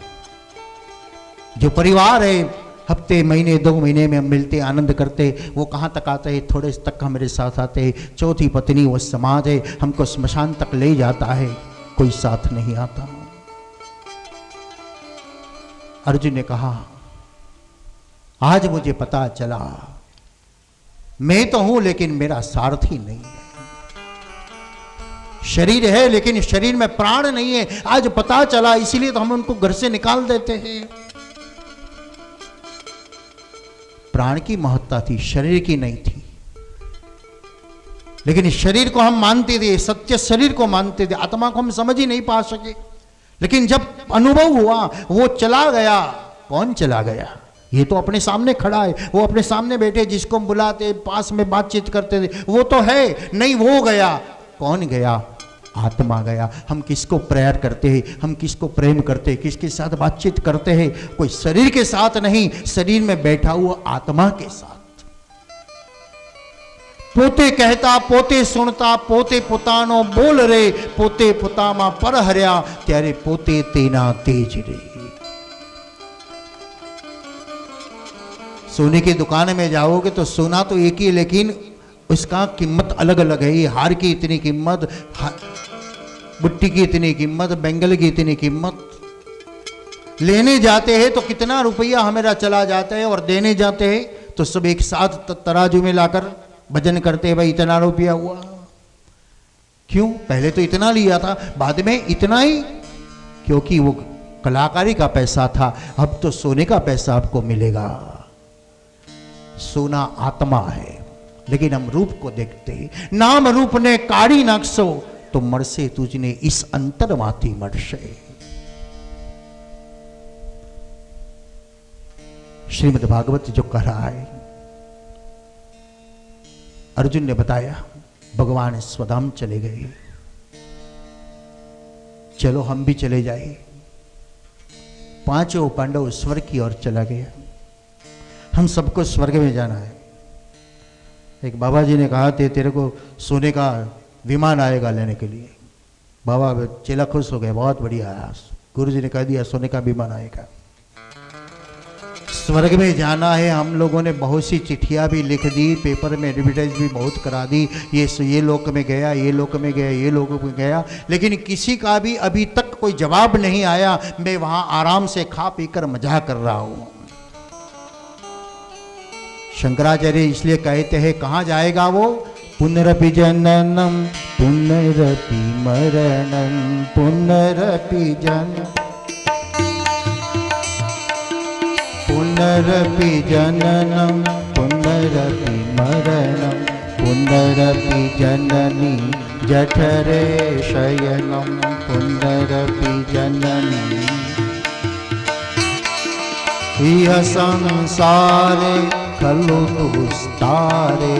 जो परिवार है, हफ्ते महीने 2 महीने में हम मिलते आनंद करते, वो कहाँ तक आते हैं? थोड़े तक हमारे साथ आते हैं। चौथी पत्नी वो समाज है, हमको स्मशान तक ले जाता है, कोई साथ नहीं आता। अर्जुन ने कहा आज मुझे पता चला, मैं तो हूं लेकिन मेरा सारथी नहीं है। शरीर है लेकिन शरीर में प्राण नहीं है, आज पता चला, इसीलिए तो हम उनको घर से निकाल देते हैं। प्राण की महत्ता थी, शरीर की नहीं थी। लेकिन शरीर को हम मानते थे, सत्य शरीर को मानते थे, आत्मा को हम समझ ही नहीं पा सके। लेकिन जब अनुभव हुआ, वो चला गया। कौन चला गया? ये तो अपने सामने खड़ा है, वो अपने सामने बैठे, जिसको हम बुलाते, पास में बातचीत करते थे, वो तो है नहीं, वो गया। कौन गया? आत्मा गया। हम किसको प्रेयर करते हैं, हम किसको प्रेम करते हैं, किसके साथ बातचीत करते हैं? कोई शरीर के साथ नहीं, शरीर में बैठा हुआ आत्मा के साथ। पोते कहता पोते सुनता, पोते पुतानो बोल रे, पोते पुतामा पर हर्या, त्यारे पोते तेना तेज रे। सोने की दुकान में जाओगे तो सोना तो एक ही है, लेकिन उसका कीमत अलग अलग है। हार की इतनी कीमत, बुट्टी की इतनी कीमत, बेंगल की इतनी कीमत। लेने जाते हैं तो कितना रुपया हमारा चला जाता है, और देने जाते हैं तो सब एक साथ तराजू में लाकर वजन करते हैं, भाई इतना रुपया हुआ। क्यों? पहले तो इतना लिया था, बाद में इतना ही, क्योंकि वो कलाकारी का पैसा था। अब तो सोने का पैसा आपको मिलेगा। सोना आत्मा है, लेकिन हम रूप को देखते हैं। नाम रूप ने काढ़ी नाखसो, तो मरसे तुझने इस अंतर माथी मरसे। श्रीमद् भागवत जो कह रहा है, अर्जुन ने बताया, भगवान स्वधाम चले गए, चलो हम भी चले जाए। पांचों पांडव स्वर्ग की ओर चला गया। हम सबको स्वर्ग में जाना है। एक बाबा जी ने कहा थे, तेरे को सोने का विमान आएगा लेने के लिए। बाबा चेला खुश हो गए, बहुत बढ़िया। गुरु जी ने कह दिया सोने का विमान आएगा। स्वर्ग में जाना है। हम लोगों ने बहुत सी चिट्ठियां भी लिख दी, पेपर में एडवर्टाइज भी बहुत करा दी, ये लोक में गया, ये लोक में गया, ये लोक में गया, लेकिन किसी का भी अभी तक कोई जवाब नहीं आया। मैं वहां आराम से खा पीकर मजा कर रहा हूं। शंकराचार्य इसलिए कहते हैं, कहाँ जाएगा वो? पुनरपि जननम पुनरपि मरणम पुनरपि जननम पुनरपि जननम पुनरपि मरणम पुनरपि जननी जठरे शयनम पुनरपि जननी इह संसारे खलु दुस्तारे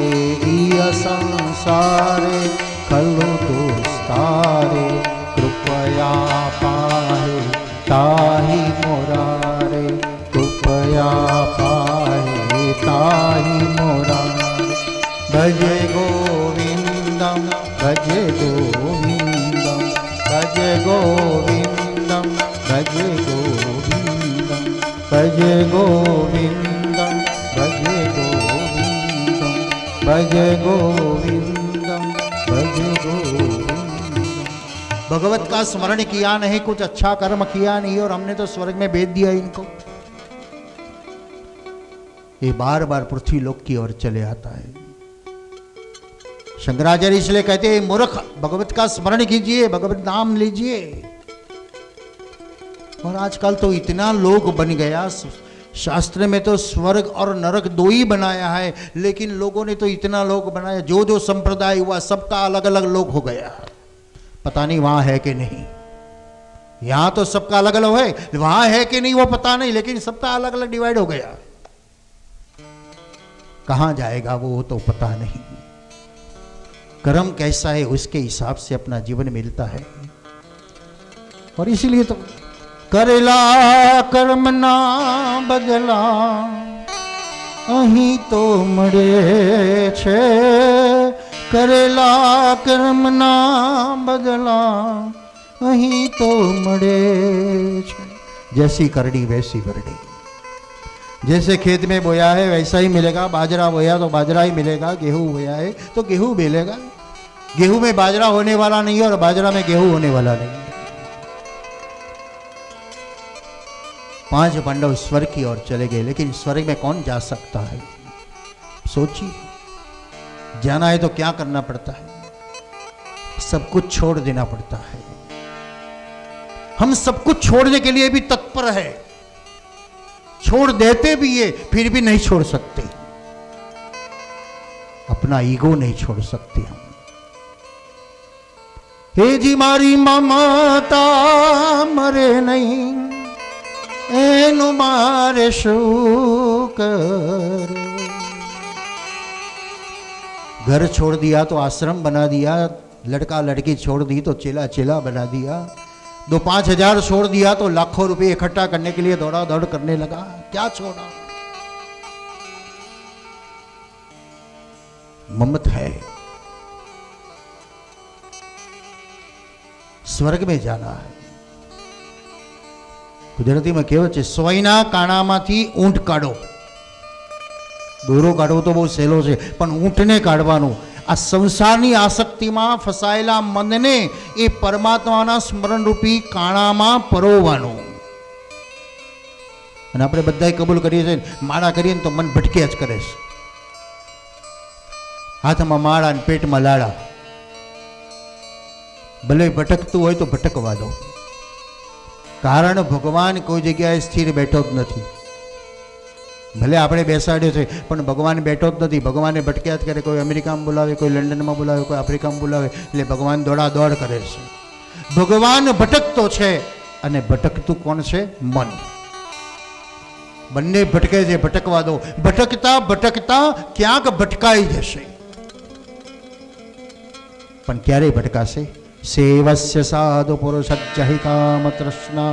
इह संसारे खलु दुस्तारे कृपया पाहे ताहि मुरारे कृपया पाहे ताहि मुरारे भजे गोविंदम भजे गोविंदम भजे गोविंदम भजे गोविंदम भजे गोविंदम भजे गोविंदम भजे गोविंदम भजे गोविंदम। भगवत का स्मरण किया नहीं, कुछ अच्छा कर्म किया नहीं, और हमने तो स्वर्ग में भेज दिया इनको। ये बार बार पृथ्वी लोक की ओर चले आता है। शंकराचार्य इसलिए कहते हैं, मूर्ख भगवत का स्मरण कीजिए, भगवत नाम लीजिए। और आजकल तो इतना लोग बन गया, शास्त्र में तो स्वर्ग और नरक दो ही बनाया है, लेकिन लोगों ने तो इतना लोग बनाया, जो जो संप्रदाय हुआ सबका अलग अलग लोग हो गया। पता नहीं वहां है कि नहीं। यहां तो सबका अलग अलग है, वहां है कि नहीं वो पता नहीं, लेकिन सबका अलग अलग डिवाइड हो गया। कहां जाएगा वो तो पता नहीं। कर्म कैसा है उसके हिसाब से अपना जीवन मिलता है। और इसीलिए तो करेला कर्म ना बदला अहीं तो मरे छे करेला कर्म ना बदला अहीं तो मरे छे। जैसी करनी वैसी भरनी। जैसे खेत में बोया है वैसा ही मिलेगा, बाजरा बोया तो बाजरा ही मिलेगा, गेहूं बोया है तो गेहूं मिलेगा। गेहूं में बाजरा होने वाला नहीं है और बाजरा में गेहूं होने वाला नहीं है। पांच पांडव स्वर्ग की ओर चले गए, लेकिन स्वर्ग में कौन जा सकता है? सोचिए, जाना है तो क्या करना पड़ता है? सब कुछ छोड़ देना पड़ता है। हम सब कुछ छोड़ने के लिए भी तत्पर है, छोड़ देते भी है, फिर भी नहीं छोड़ सकते। अपना ईगो नहीं छोड़ सकते हम। हे जी मारी ममता मरे नहीं, एनु मारे शुकर। घर छोड़ दिया तो आश्रम बना दिया, लड़का लड़की छोड़ दी तो चेला चेला बना दिया, 2-5 हजार छोड़ दिया तो लाखों रुपए इकट्ठा करने के लिए दौड़ा दौड़ करने लगा। क्या छोड़ा? ममत है। स्वर्ग में जाना है। ગુજરાતીમાં કહેવત છે, સોયના કાણામાંથી ઊંટ કાઢો। દોરો કાઢવો તો બહુ સહેલો છે, પણ ઊંટને કાઢવાનું, આ સંસારની આસક્તિમાં ફસાયેલા મનને એ પરમાત્માના સ્મરણરૂપી કાણામાં પરોવવાનું। અને આપણે બધાય કબૂલ કરીએ છીએ, માળા કરીએ ને તો મન ભટક્યા જ કરે છે। હાથમાં માળા ને પેટમાં લાડા। ભલે ભટકતું હોય તો ભટકવા દો। કારણ ભગવાન કોઈ જગ્યાએ સ્થિર બેઠો જ નથી। ભલે આપણે બેસાડ્યો છે પણ ભગવાન બેઠો જ નથી। ભગવાને ભટક્યા જ કરે। કોઈ અમેરિકામાં બોલાવે, કોઈ લંડનમાં બોલાવે, કોઈ આફ્રિકામાં બોલાવે, એટલે ભગવાન દોડા દોડ કરે છે। ભગવાન ભટકતો છે અને ભટકતું કોણ છે? મન। બંને ભટકે છે, ભટકવા દો। ભટકતા ભટકતા ક્યાંક ભટકાઈ જશે। પણ ક્યારે ભટકાશે? सेवस्य साधु पुरुषज्ज ही काम तृष्णा।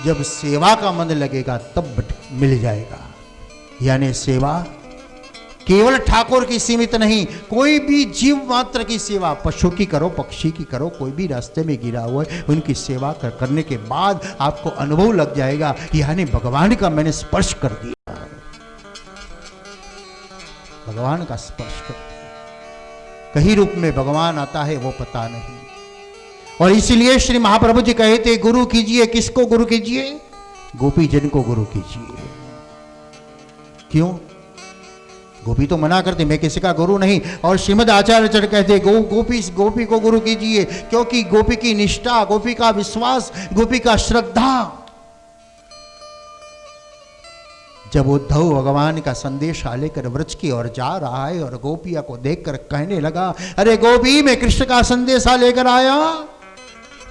जब सेवा का मन लगेगा तब मिल जाएगा। यानी सेवा केवल ठाकुर की सीमित नहीं, कोई भी जीव मात्र की सेवा, पशु की करो, पक्षी की करो, कोई भी रास्ते में गिरा हुआ है उनकी सेवा करने के बाद आपको अनुभव लग जाएगा, यानी भगवान का मैंने स्पर्श कर दिया, भगवान का स्पर्श कर दिया। कहीं रूप में भगवान आता है वो पता नहीं। और इसलिए श्री महाप्रभु जी कहे थे, गुरु कीजिए। किसको गुरु कीजिए? गोपी जन को गुरु कीजिए। क्यों? गोपी तो मना करते, मैं किसी का गुरु नहीं। और श्रीमद आचार्य कहते, गोपी को गुरु कीजिए, क्योंकि गोपी की निष्ठा, गोपी का विश्वास, गोपी का श्रद्धा। जब उद्धव भगवान का संदेश लेकर व्रज की ओर जा रहा है और गोपिया को देखकर कहने लगा, अरे गोपी, मैं कृष्ण का संदेशा लेकर आया,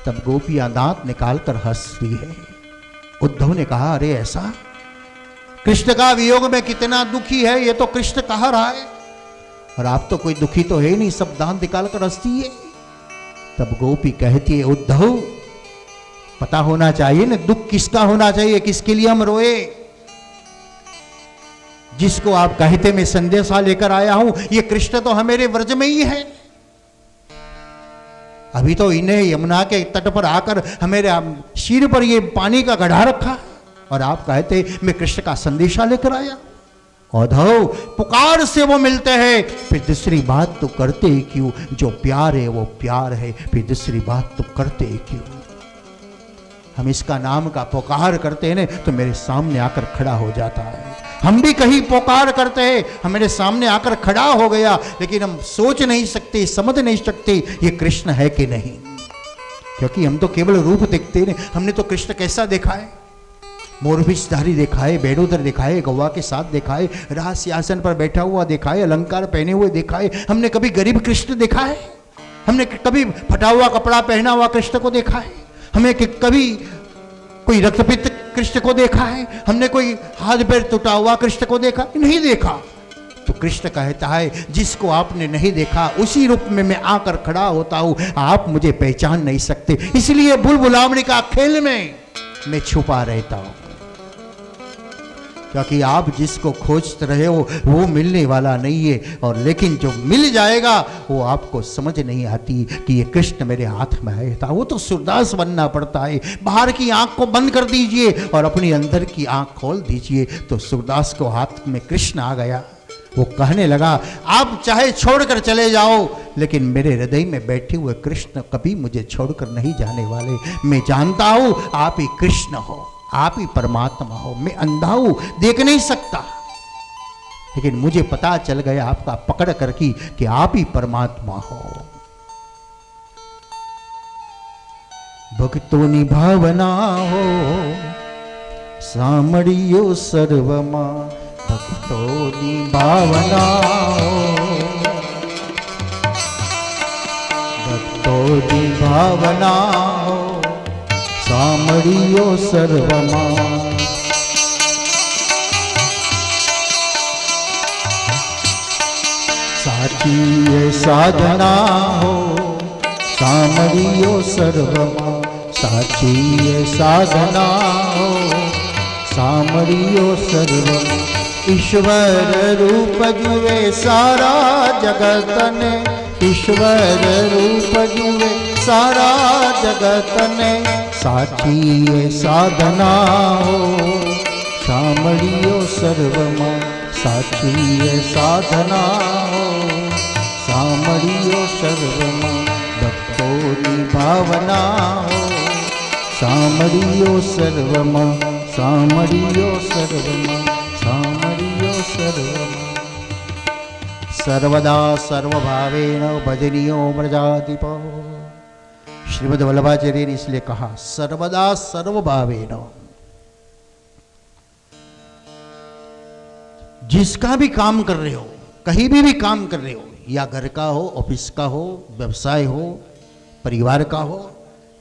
तब गोपियां दांत निकालकर हंस रही है। उद्धव ने कहा, अरे ऐसा? कृष्ण का वियोग में कितना दुखी है, ये तो कृष्ण कह रहा है, और आप तो कोई दुखी तो है नहीं, सब दांत निकालकर हंसती है। तब गोपी कहती है, उद्धव, पता होना चाहिए ना दुख किसका होना चाहिए, किसके लिए हम रोए। जिसको आप कहते मैं संदेशा लेकर आया हूं, ये कृष्ण तो हमारे व्रज में ही है। अभी तो इन्हें यमुना के तट पर आकर हमारे सिर पर ये पानी का गड्ढा रखा, और आप कहते मैं कृष्ण का संदेशा लेकर आया। उद्धव, पुकार से वो मिलते हैं, फिर दूसरी बात तो करते क्यों? जो प्यार है वो प्यार है, फिर दूसरी बात तो करते क्यों? हम इसका नाम का पुकार करते हैं ना, तो मेरे सामने आकर खड़ा हो जाता है। हम भी कहीं पुकार करते हैं, हमारे सामने आकर खड़ा हो गया, लेकिन हम सोच नहीं सकते, समझ नहीं सकते ये कृष्ण है कि नहीं, क्योंकि हम तो केवल रूप देखते हैं। हमने तो कृष्ण कैसा देखा है? मोरभिषधारी देखा है, बेणुधर देखा है, गौवा के साथ देखा है, राज सिंहासन पर बैठा हुआ देखा है, अलंकार पहने हुए देखा है। हमने कभी गरीब कृष्ण देखा है? हमने कभी फटा हुआ कपड़ा पहना हुआ कृष्ण को देखा है? हमने कभी कोई रक्तपित्त कृष्ण को देखा है? हमने कोई हाथ पैर टूटा हुआ कृष्ण को देखा? नहीं देखा। तो कृष्ण कहता है, जिसको आपने नहीं देखा उसी रूप में मैं आकर खड़ा होता हूं, आप मुझे पहचान नहीं सकते, इसलिए बुलबुलावनी का खेल में मैं छुपा रहता हूं। क्योंकि आप जिसको खोज रहे हो वो मिलने वाला नहीं है, और लेकिन जो मिल जाएगा वो आपको समझ नहीं आती कि ये कृष्ण मेरे हाथ में आया था। वो तो सूरदास बनना पड़ता है। बाहर की आंख को बंद कर दीजिए और अपनी अंदर की आंख खोल दीजिए, तो सूरदास को हाथ में कृष्ण आ गया। वो कहने लगा, आप चाहे छोड़कर चले जाओ, लेकिन मेरे हृदय में बैठे हुए कृष्ण कभी मुझे छोड़कर नहीं जाने वाले। मैं जानता हूं आप ही कृष्ण हो, आप ही परमात्मा हो। मैं अंधा हूं, देख नहीं सकता, लेकिन मुझे पता चल गया आपका पकड़ कर कि आप ही परमात्मा हो। भक्तों भावना हो सामड़ियो सर्वमा, भक्तों भावना हो, भक्तों भावना हो सामड़ियो सर्वमा। साची ये साधना हो सामड़ियो सर्वमा, साची ये साधना हो सामड़ियो सर्वमा। ईश्वर रूप जुए सारा जगत ने, ईश्वर रूप जुए सारा जगत ने। साची ये साधना हो सामड़ियो सर्वमा, साची ये साधना हो सामड़ियो सर्वमा। भक्तों की भावना हो सामड़ियो सर्वमा, सामड़ियो सर्वमा, सामड़ियो सर्वमा। सर्वदा सर्वभावेन भजनीयो व्रजाधिपो। श्रीमद् वल्लभाचार्य ने इसलिए कहा, सर्वदा सर्वभावेन। जिसका भी काम कर रहे हो, कहीं भी काम कर रहे हो, या घर का हो, ऑफिस का हो, व्यवसाय हो, परिवार का हो,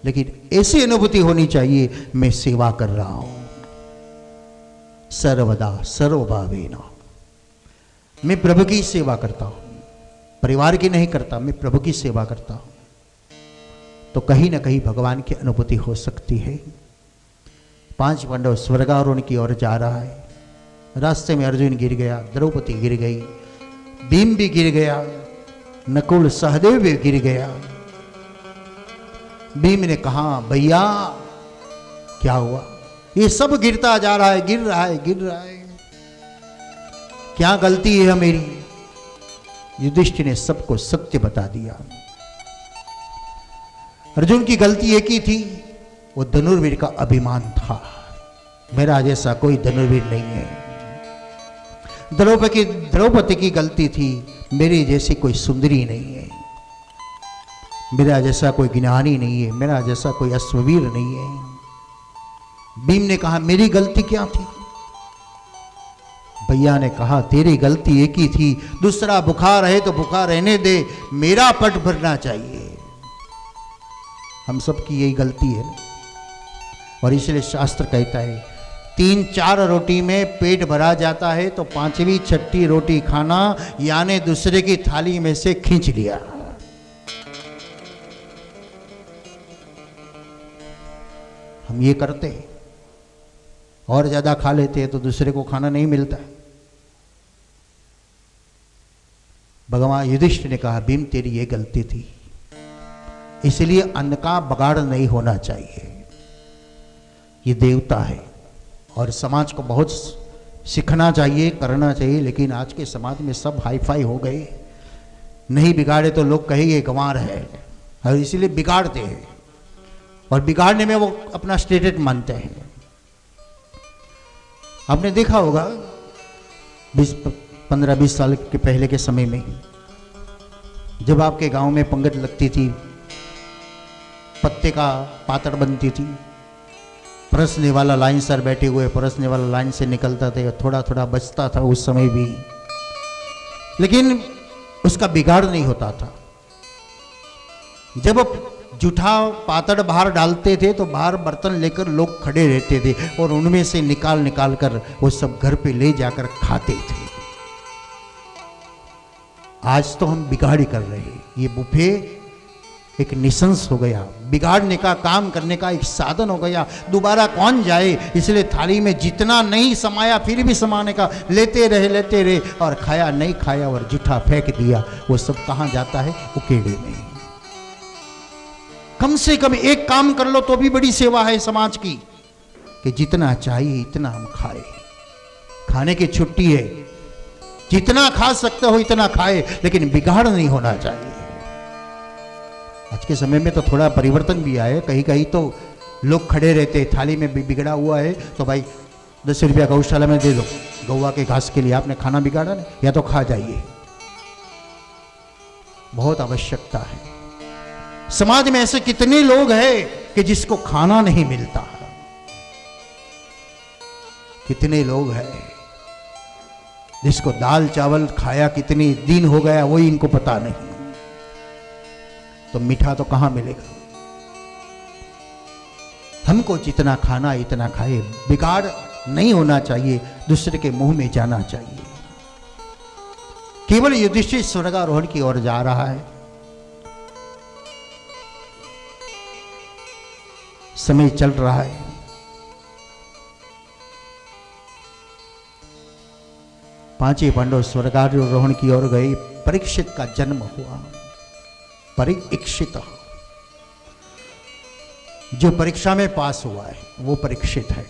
लेकिन ऐसी अनुभूति होनी चाहिए मैं सेवा कर रहा हूं सर्वदा सर्वभावेन। मैं प्रभु की सेवा करता हूं, परिवार की नहीं करता, मैं प्रभु की सेवा करता हूं, तो कहीं ना कहीं भगवान की अनुभूति हो सकती है। 5 पांडव स्वर्गारोहण की ओर जा रहा है। रास्ते में अर्जुन गिर गया, द्रौपदी गिर गई, भीम भी गिर गया, नकुल सहदेव भी गिर गया। भीम ने कहा, भैया क्या हुआ? ये सब गिरता जा रहा है, गिर रहा है, गिर रहा है, क्या गलती है मेरी? युधिष्ठिर ने सबको सत्य बता दिया। अर्जुन की गलती एक ही थी, वो धनुर्वीर का अभिमान था, मेरा जैसा कोई धनुर्वीर नहीं है। द्रौपदी की गलती थी, मेरी जैसी कोई सुंदरी नहीं है, मेरा जैसा कोई ज्ञानी नहीं है, मेरा जैसा कोई अश्ववीर नहीं है। भीम ने कहा, मेरी गलती क्या थी? भैया ने कहा, तेरी गलती एक ही थी, दूसरा बुखार है तो बुखार रहने दे, मेरा पेट भरना चाहिए। हम सब की यही गलती है ना? और इसलिए शास्त्र कहता है 3-4 रोटी में पेट भरा जाता है तो 5वीं 6ठी रोटी खाना, यानी दूसरे की थाली में से खींच लिया। हम ये करते हैं, और ज्यादा खा लेते हैं तो दूसरे को खाना नहीं मिलता है। भगवान युधिष्ठिर ने कहा, भीम तेरी ये गलती थी, इसलिए अन्न का बगाड़ नहीं होना चाहिए। ये देवता है और समाज को बहुत सीखना चाहिए, करना चाहिए, लेकिन आज के समाज में सब हाईफाई हो गए, नहीं बिगाड़े तो लोग कहेंगे गंवार है, और इसीलिए बिगाड़ते हैं, और बिगाड़ने में वो अपना स्टेटस मानते हैं। आपने देखा होगा 15-20 साल के पहले के समय में जब आपके गांव में पंगत लगती थी, पत्ते का पातड़ बनती थी, परसने वाला लाइन सर बैठे हुए, परसने वाला लाइन से निकलता था, थोड़ा थोड़ा बचता था उस समय भी, लेकिन उसका बिगाड़ नहीं होता था। जब जूठा पातड़ बाहर डालते थे तो बाहर बर्तन लेकर लोग खड़े रहते थे और उनमें से निकाल निकाल कर वो सब घर पे ले जाकर खाते थे। आज तो हम बिगाड़ी कर रहे हैं, ये बुफे एक निशंस हो गया, बिगाड़ने का काम करने का एक साधन हो गया। दोबारा कौन जाए, इसलिए थाली में जितना नहीं समाया फिर भी समाने का लेते रहे और खाया नहीं खाया और जूठा फेंक दिया, वो सब कहाँ जाता है? उकेड़े में। कम से कम एक काम कर लो तो भी बड़ी सेवा है समाज की, कि जितना चाहिए इतना हम खाए। खाने की छुट्टी है, जितना खा सकते हो इतना खाए, लेकिन बिगाड़ नहीं होना चाहिए। आज के समय में तो थोड़ा परिवर्तन भी आया, कहीं कहीं तो लोग खड़े रहते, थाली में बिगड़ा हुआ है तो भाई 10 रुपया गौशाला में दे दो, गौवा के घास के लिए, आपने खाना बिगाड़ा ना, या तो खा जाइए। बहुत आवश्यकता है। समाज में ऐसे कितने लोग हैं कि जिसको खाना नहीं मिलता, कितने लोग हैं जिसको दाल चावल खाया कितने दिन हो गया वही इनको पता नहीं, तो मीठा तो कहां मिलेगा? हमको जितना खाना इतना खाए, बिगाड़ नहीं होना चाहिए, दूसरे के मुंह में जाना चाहिए। केवल युधिष्ठिर स्वर्गारोहण की ओर जा रहा है, समय चल रहा है, पांचों पांडव स्वर्गारोहण की ओर गए। परीक्षित का जन्म हुआ। परीक्षित जो परीक्षा में पास हुआ है वो परीक्षित है।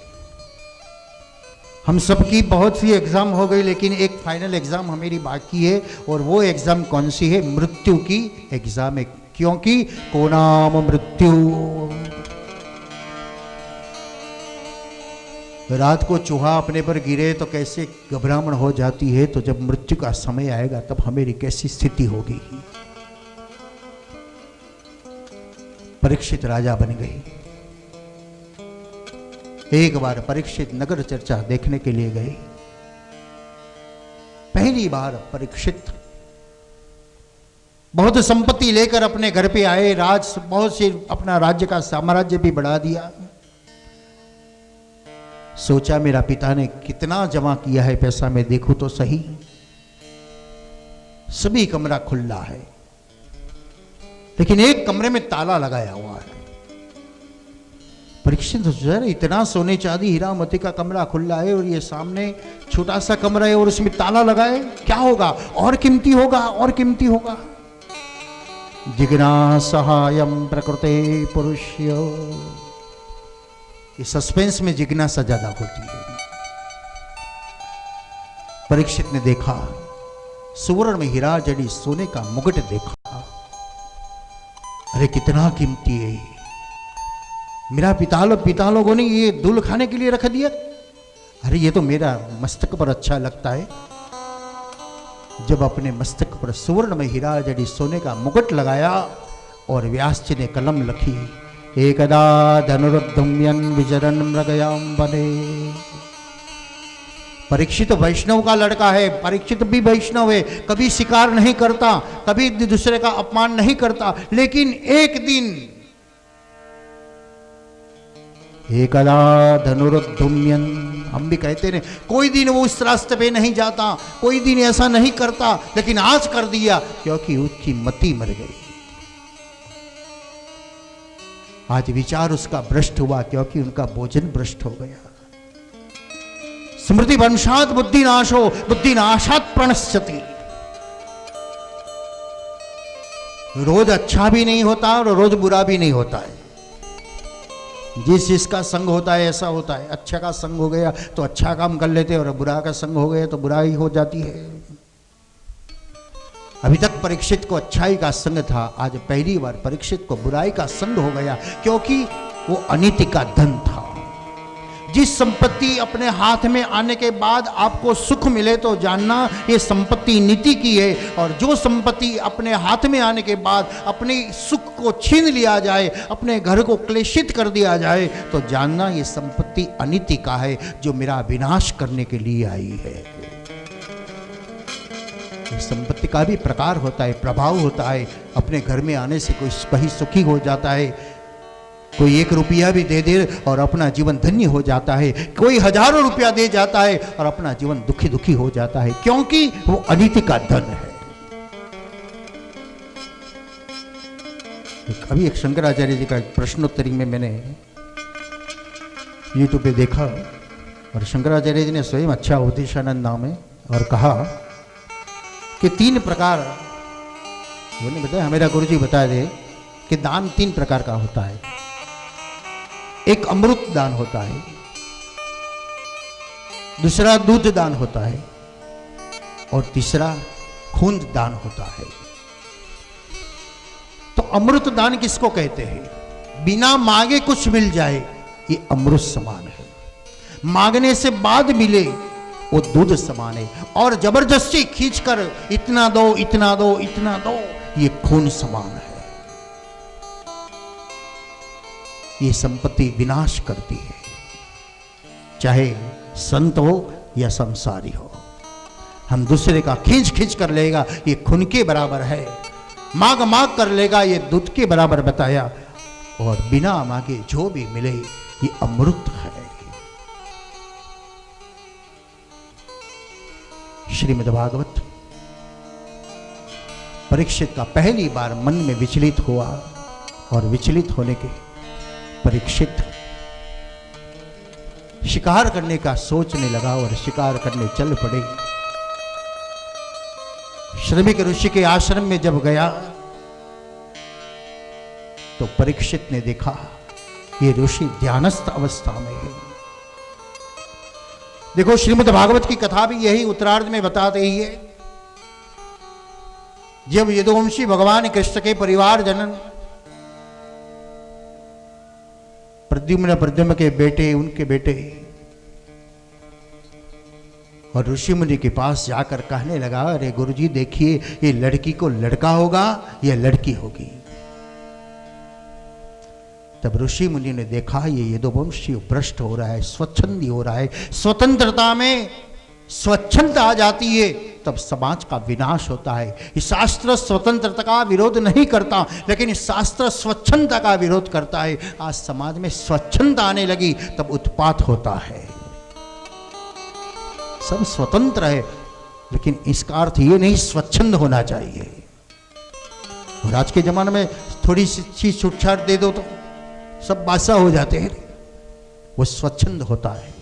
हम सबकी बहुत सी एग्जाम हो गई, लेकिन एक फाइनल एग्जाम हमारी बाकी है, और वो एग्जाम कौन सी है? मृत्यु की एग्जाम है। क्योंकि को नाम मृत्यु। रात को चूहा अपने पर गिरे तो कैसे घबराहट हो जाती है, तो जब मृत्यु का समय आएगा तब हमारी कैसी स्थिति होगी। परीक्षित राजा बन गए। एक बार परीक्षित नगर चर्चा देखने के लिए गए। पहली बार परीक्षित बहुत संपत्ति लेकर अपने घर पे आए, राज बहुत से अपना राज्य का साम्राज्य भी बढ़ा दिया। सोचा मेरा पिता ने कितना जमा किया है पैसा, मैं देखूं तो सही। सभी कमरा खुला है, लेकिन एक कमरे में ताला लगाया हुआ है। परीक्षित सर, इतना सोने चांदी हीरा मोती का कमरा खुला है और ये सामने छोटा सा कमरा है और उसमें ताला लगाए, क्या होगा? और कीमती होगा, और कीमती होगा। जिज्ञासायं प्रकृते पुरुष्य, ये सस्पेंस में जिज्ञासा ज्यादा होती है। परीक्षित ने देखा, सुवर्ण में हीरा जड़ी सोने का मुकुट देखा। अरे कितना कीमती है, मेरा पिता लोगों ने ये दुल खाने के लिए रख दिया। अरे ये तो मेरा मस्तक पर अच्छा लगता है। जब अपने मस्तक पर सुवर्ण में हीरा जड़ी सोने का मुकुट लगाया और व्यास जी ने कलम लिखी, एकदा धनुर्धम्यन विचरन मृगयाम बने। परीक्षित वैष्णव का लड़का है, परीक्षित भी वैष्णव है, कभी शिकार नहीं करता, कभी दूसरे का अपमान नहीं करता, लेकिन एक दिन एकदा धनुर्धम्यन, हम भी कहते हैं कोई दिन वो उस रास्ते पे नहीं जाता, कोई दिन ऐसा नहीं करता, लेकिन आज कर दिया क्योंकि उसकी मति मर गई। आज विचार उसका भ्रष्ट हुआ क्योंकि उनका भोजन भ्रष्ट हो गया। स्मृति वंशात बुद्धि नाशो, बुद्धि नाशात प्रणश्यति। रोज अच्छा भी नहीं होता और रोज बुरा भी नहीं होता है। जिस जिसका संग होता है ऐसा होता है। अच्छा का संग हो गया तो अच्छा काम कर लेते और बुरा का संग हो गया तो बुराई हो जाती है। अभी तक परीक्षित को अच्छाई का संग था, आज पहली बार परीक्षित को बुराई का संग हो गया क्योंकि वो अनिति का धन था। जिस संपत्ति अपने हाथ में आने के बाद आपको सुख मिले तो जानना ये संपत्ति नीति की है, और जो संपत्ति अपने हाथ में आने के बाद अपने सुख को छीन लिया जाए, अपने घर को क्लेशित कर दिया जाए, तो जानना ये संपत्ति अनीति का है, जो मेरा विनाश करने के लिए आई है। इस संपत्ति का भी प्रकार होता है, प्रभाव होता है। अपने घर में आने से कोई कहीं सुखी हो जाता है, कोई 1 रुपया भी दे दे और अपना जीवन धन्य हो जाता है, कोई हजारों रुपया दे जाता है और अपना जीवन दुखी दुखी हो जाता है, क्योंकि वो अनीति का धन है। अभी एक शंकराचार्य जी का प्रश्नोत्तरी में मैंने यूट्यूब पे देखा, और शंकराचार्य जी ने स्वयं अच्छा उपदेशानंद नाम है और कहा कि 3 प्रकार, उन्होंने बताया, मेरा गुरु जी बता दे कि दान 3 प्रकार का होता है। एक अमृत दान होता है, दूसरा दूध दान होता है, और तीसरा खून दान होता है। तो अमृत दान किसको कहते हैं? बिना मांगे कुछ मिल जाए, ये अमृत समान है। मांगने से बाद मिले, वो दूध समान है। और जबरदस्ती खींचकर इतना दो, इतना दो, इतना दो, ये खून समान है। ये संपत्ति विनाश करती है, चाहे संत हो या संसारी हो। हम दूसरे का खींच खींच कर लेगा, ये खून के बराबर है। मांग मांग कर लेगा, ये दूध के बराबर बताया। और बिना मांगे जो भी मिले, ये अमृत है। श्रीमद् भागवत। परीक्षित का पहली बार मन में विचलित हुआ, और विचलित होने के परीक्षित शिकार करने का सोचने लगा और शिकार करने चल पड़े। श्रमिक ऋषि के आश्रम में जब गया तो परीक्षित ने देखा ये ऋषि ध्यानस्थ अवस्था में है। देखो, श्रीमद् भागवत की कथा भी यही उत्तरार्ध में बता रही है। जब यदुवंशी भगवान कृष्ण के परिवार जनन प्रद्युम्न के बेटे, उनके बेटे, और ऋषि मुनि के पास जाकर कहने लगा, अरे गुरुजी देखिए, ये लड़की को लड़का होगा या लड़की होगी। तब ऋषि मुनि ने देखा ये यदुवंशी भ्रष्ट हो रहा है, स्वच्छंदी हो रहा है। स्वतंत्रता में स्वच्छंद आ जाती है तब समाज का विनाश होता है। इस शास्त्र स्वतंत्रता का विरोध नहीं करता, लेकिन इस शास्त्र स्वच्छंदता का विरोध करता है। आज समाज में स्वच्छंद आने लगी तब उत्पात होता है। सब स्वतंत्र है, लेकिन इसका अर्थ ये नहीं स्वच्छंद होना चाहिए। और आज के जमाने में थोड़ी सी चीज छूटछाट दे दो तो सब बादशाह हो जाते हैं, वो स्वच्छंद होता है।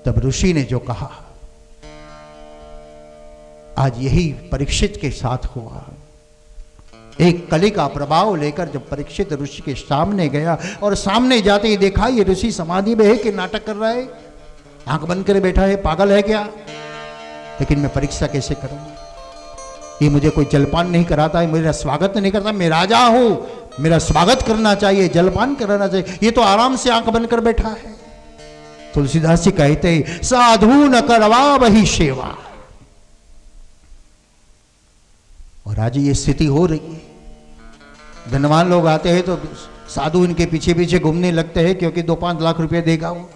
तब ऋषि ने जो कहा आज यही परीक्षित के साथ हुआ। एक कली का प्रभाव लेकर जब परीक्षित ऋषि के सामने गया और सामने जाते ही देखा ये ऋषि समाधि में है कि नाटक कर रहा है, आंख बंद करे बैठा है, पागल है क्या? लेकिन मैं परीक्षा कैसे करूं? ये मुझे कोई जलपान नहीं कराता है, मेरा स्वागत नहीं करता, मैं राजा हूं, मेरा स्वागत करना चाहिए, जलपान कराना चाहिए, ये तो आराम से आंख बंद कर बैठा है। तुलसीदास जी कहते हैं साधु न करवा वही सेवा। और आज ये स्थिति हो रही है। धनवान लोग आते हैं तो साधु इनके पीछे पीछे घूमने लगते हैं, क्योंकि 2-5 लाख रुपए देगा वो।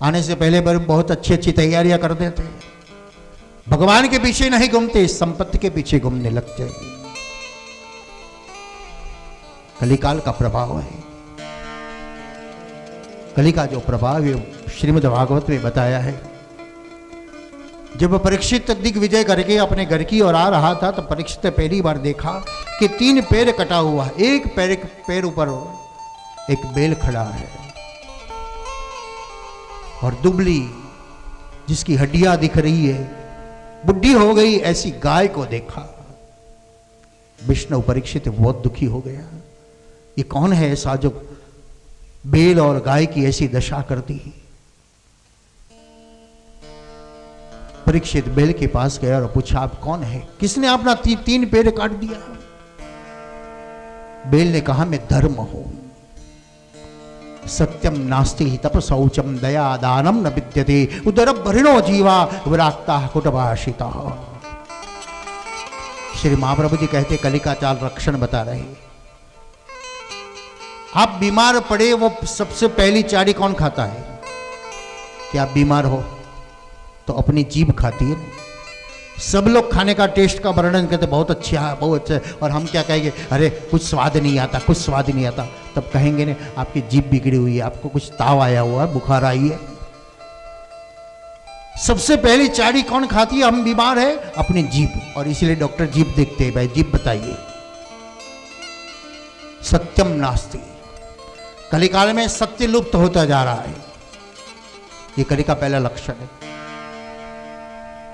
आने से पहले बहुत अच्छी अच्छी तैयारियां कर देते हैं। भगवान के पीछे नहीं घूमते, संपत्ति के पीछे घूमने लगते हैं। कलिकाल का प्रभाव है। कली का जो प्रभाव है श्रीमद् भागवत में बताया है। जब परीक्षित दिग्विजय करके अपने घर की ओर आ रहा था, तो परीक्षित ने पहली बार देखा कि 3 पैर कटा हुआ, एक पैर ऊपर एक बेल खड़ा है, और दुबली जिसकी हड्डियां दिख रही है, बुढ़ी हो गई ऐसी गाय को देखा। विष्णु परीक्षित बहुत दुखी हो गया। ये कौन है ऐसा जो बेल और गाय की ऐसी दशा कर दी? परीक्षित बेल के पास गया और पूछा आप कौन है, किसने अपना 3 पैर काट दिया? बेल ने कहा मैं धर्म हूं। सत्यम नास्ति तप शौचम दया दानम न विद्यते उदर भरिणो जीवा विराक्ता कुटभाषिता। श्री महाप्रभु जी कहते कलिका चाल रक्षण बता रहे। आप बीमार पड़े, वो सबसे पहली चाड़ी कौन खाता है? कि आप बीमार हो तो अपनी जीभ खाती है। सब लोग खाने का टेस्ट का वर्णन करते बहुत अच्छा है, बहुत अच्छा है, और हम क्या कहेंगे अरे कुछ स्वाद नहीं आता, कुछ स्वाद नहीं आता। तब कहेंगे ने आपकी जीभ बिगड़ी हुई है, आपको कुछ ताव आया हुआ है, बुखार आई है। सबसे पहली चाड़ी कौन खाती है? हम बीमार है अपनी जीभ, और इसलिए डॉक्टर जीभ देखते हैं, भाई जीभ बताइए। सत्यम नास्ति। कलिकाल में सत्य लुप्त होता जा रहा है। ये कली का पहला लक्षण है।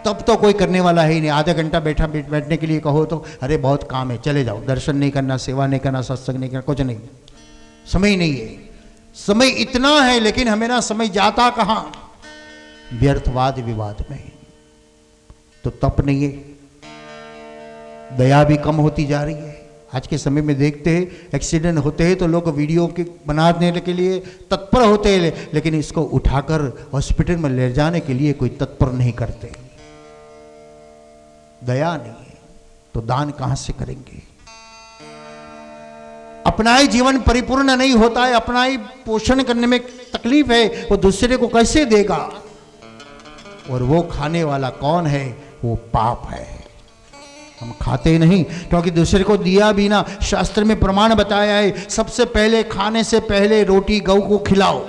तब तो कोई करने वाला है ही नहीं। आधा घंटा बैठने के लिए कहो तो अरे बहुत काम है, चले जाओ, दर्शन नहीं करना, सेवा नहीं करना, सत्संग नहीं करना, कुछ नहीं, समय नहीं है। समय इतना है, लेकिन हमें ना समय जाता कहां? व्यर्थवाद विवाद में। तो तप नहीं है, दया भी कम होती जा रही है। आज के समय में देखते हैं एक्सीडेंट होते हैं तो लोग वीडियो के बनाने के लिए तत्पर होते हैं, लेकिन इसको उठाकर हॉस्पिटल में ले जाने के लिए कोई तत्पर नहीं करते। दया नहीं है तो दान कहां से करेंगे? अपना ही जीवन परिपूर्ण नहीं होता है, अपना ही पोषण करने में तकलीफ है, वो दूसरे को कैसे देगा? और वो खाने वाला कौन है? वो पाप है। हम खाते नहीं, क्योंकि दूसरे को दिया भी ना। शास्त्र में प्रमाण बताया है सबसे पहले खाने से पहले रोटी गौ को खिलाओ,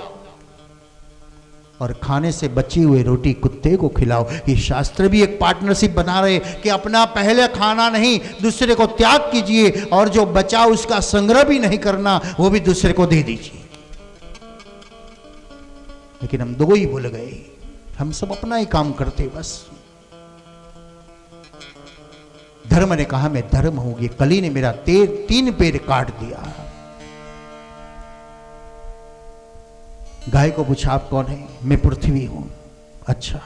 और खाने से बची हुई रोटी कुत्ते को खिलाओ। ये शास्त्र भी एक पार्टनरशिप बना रहे कि अपना पहले खाना नहीं, दूसरे को त्याग कीजिए, और जो बचा उसका संग्रह भी नहीं करना, वो भी दूसरे को दे दीजिए। लेकिन हम दो ही भूल गए, हम सब अपना ही काम करते बस। धर्म ने कहा मैं धर्म हूं, ये कली ने मेरा 3 पैर काट दिया। गाय को पूछा आप कौन है? मैं पृथ्वी हूं। अच्छा,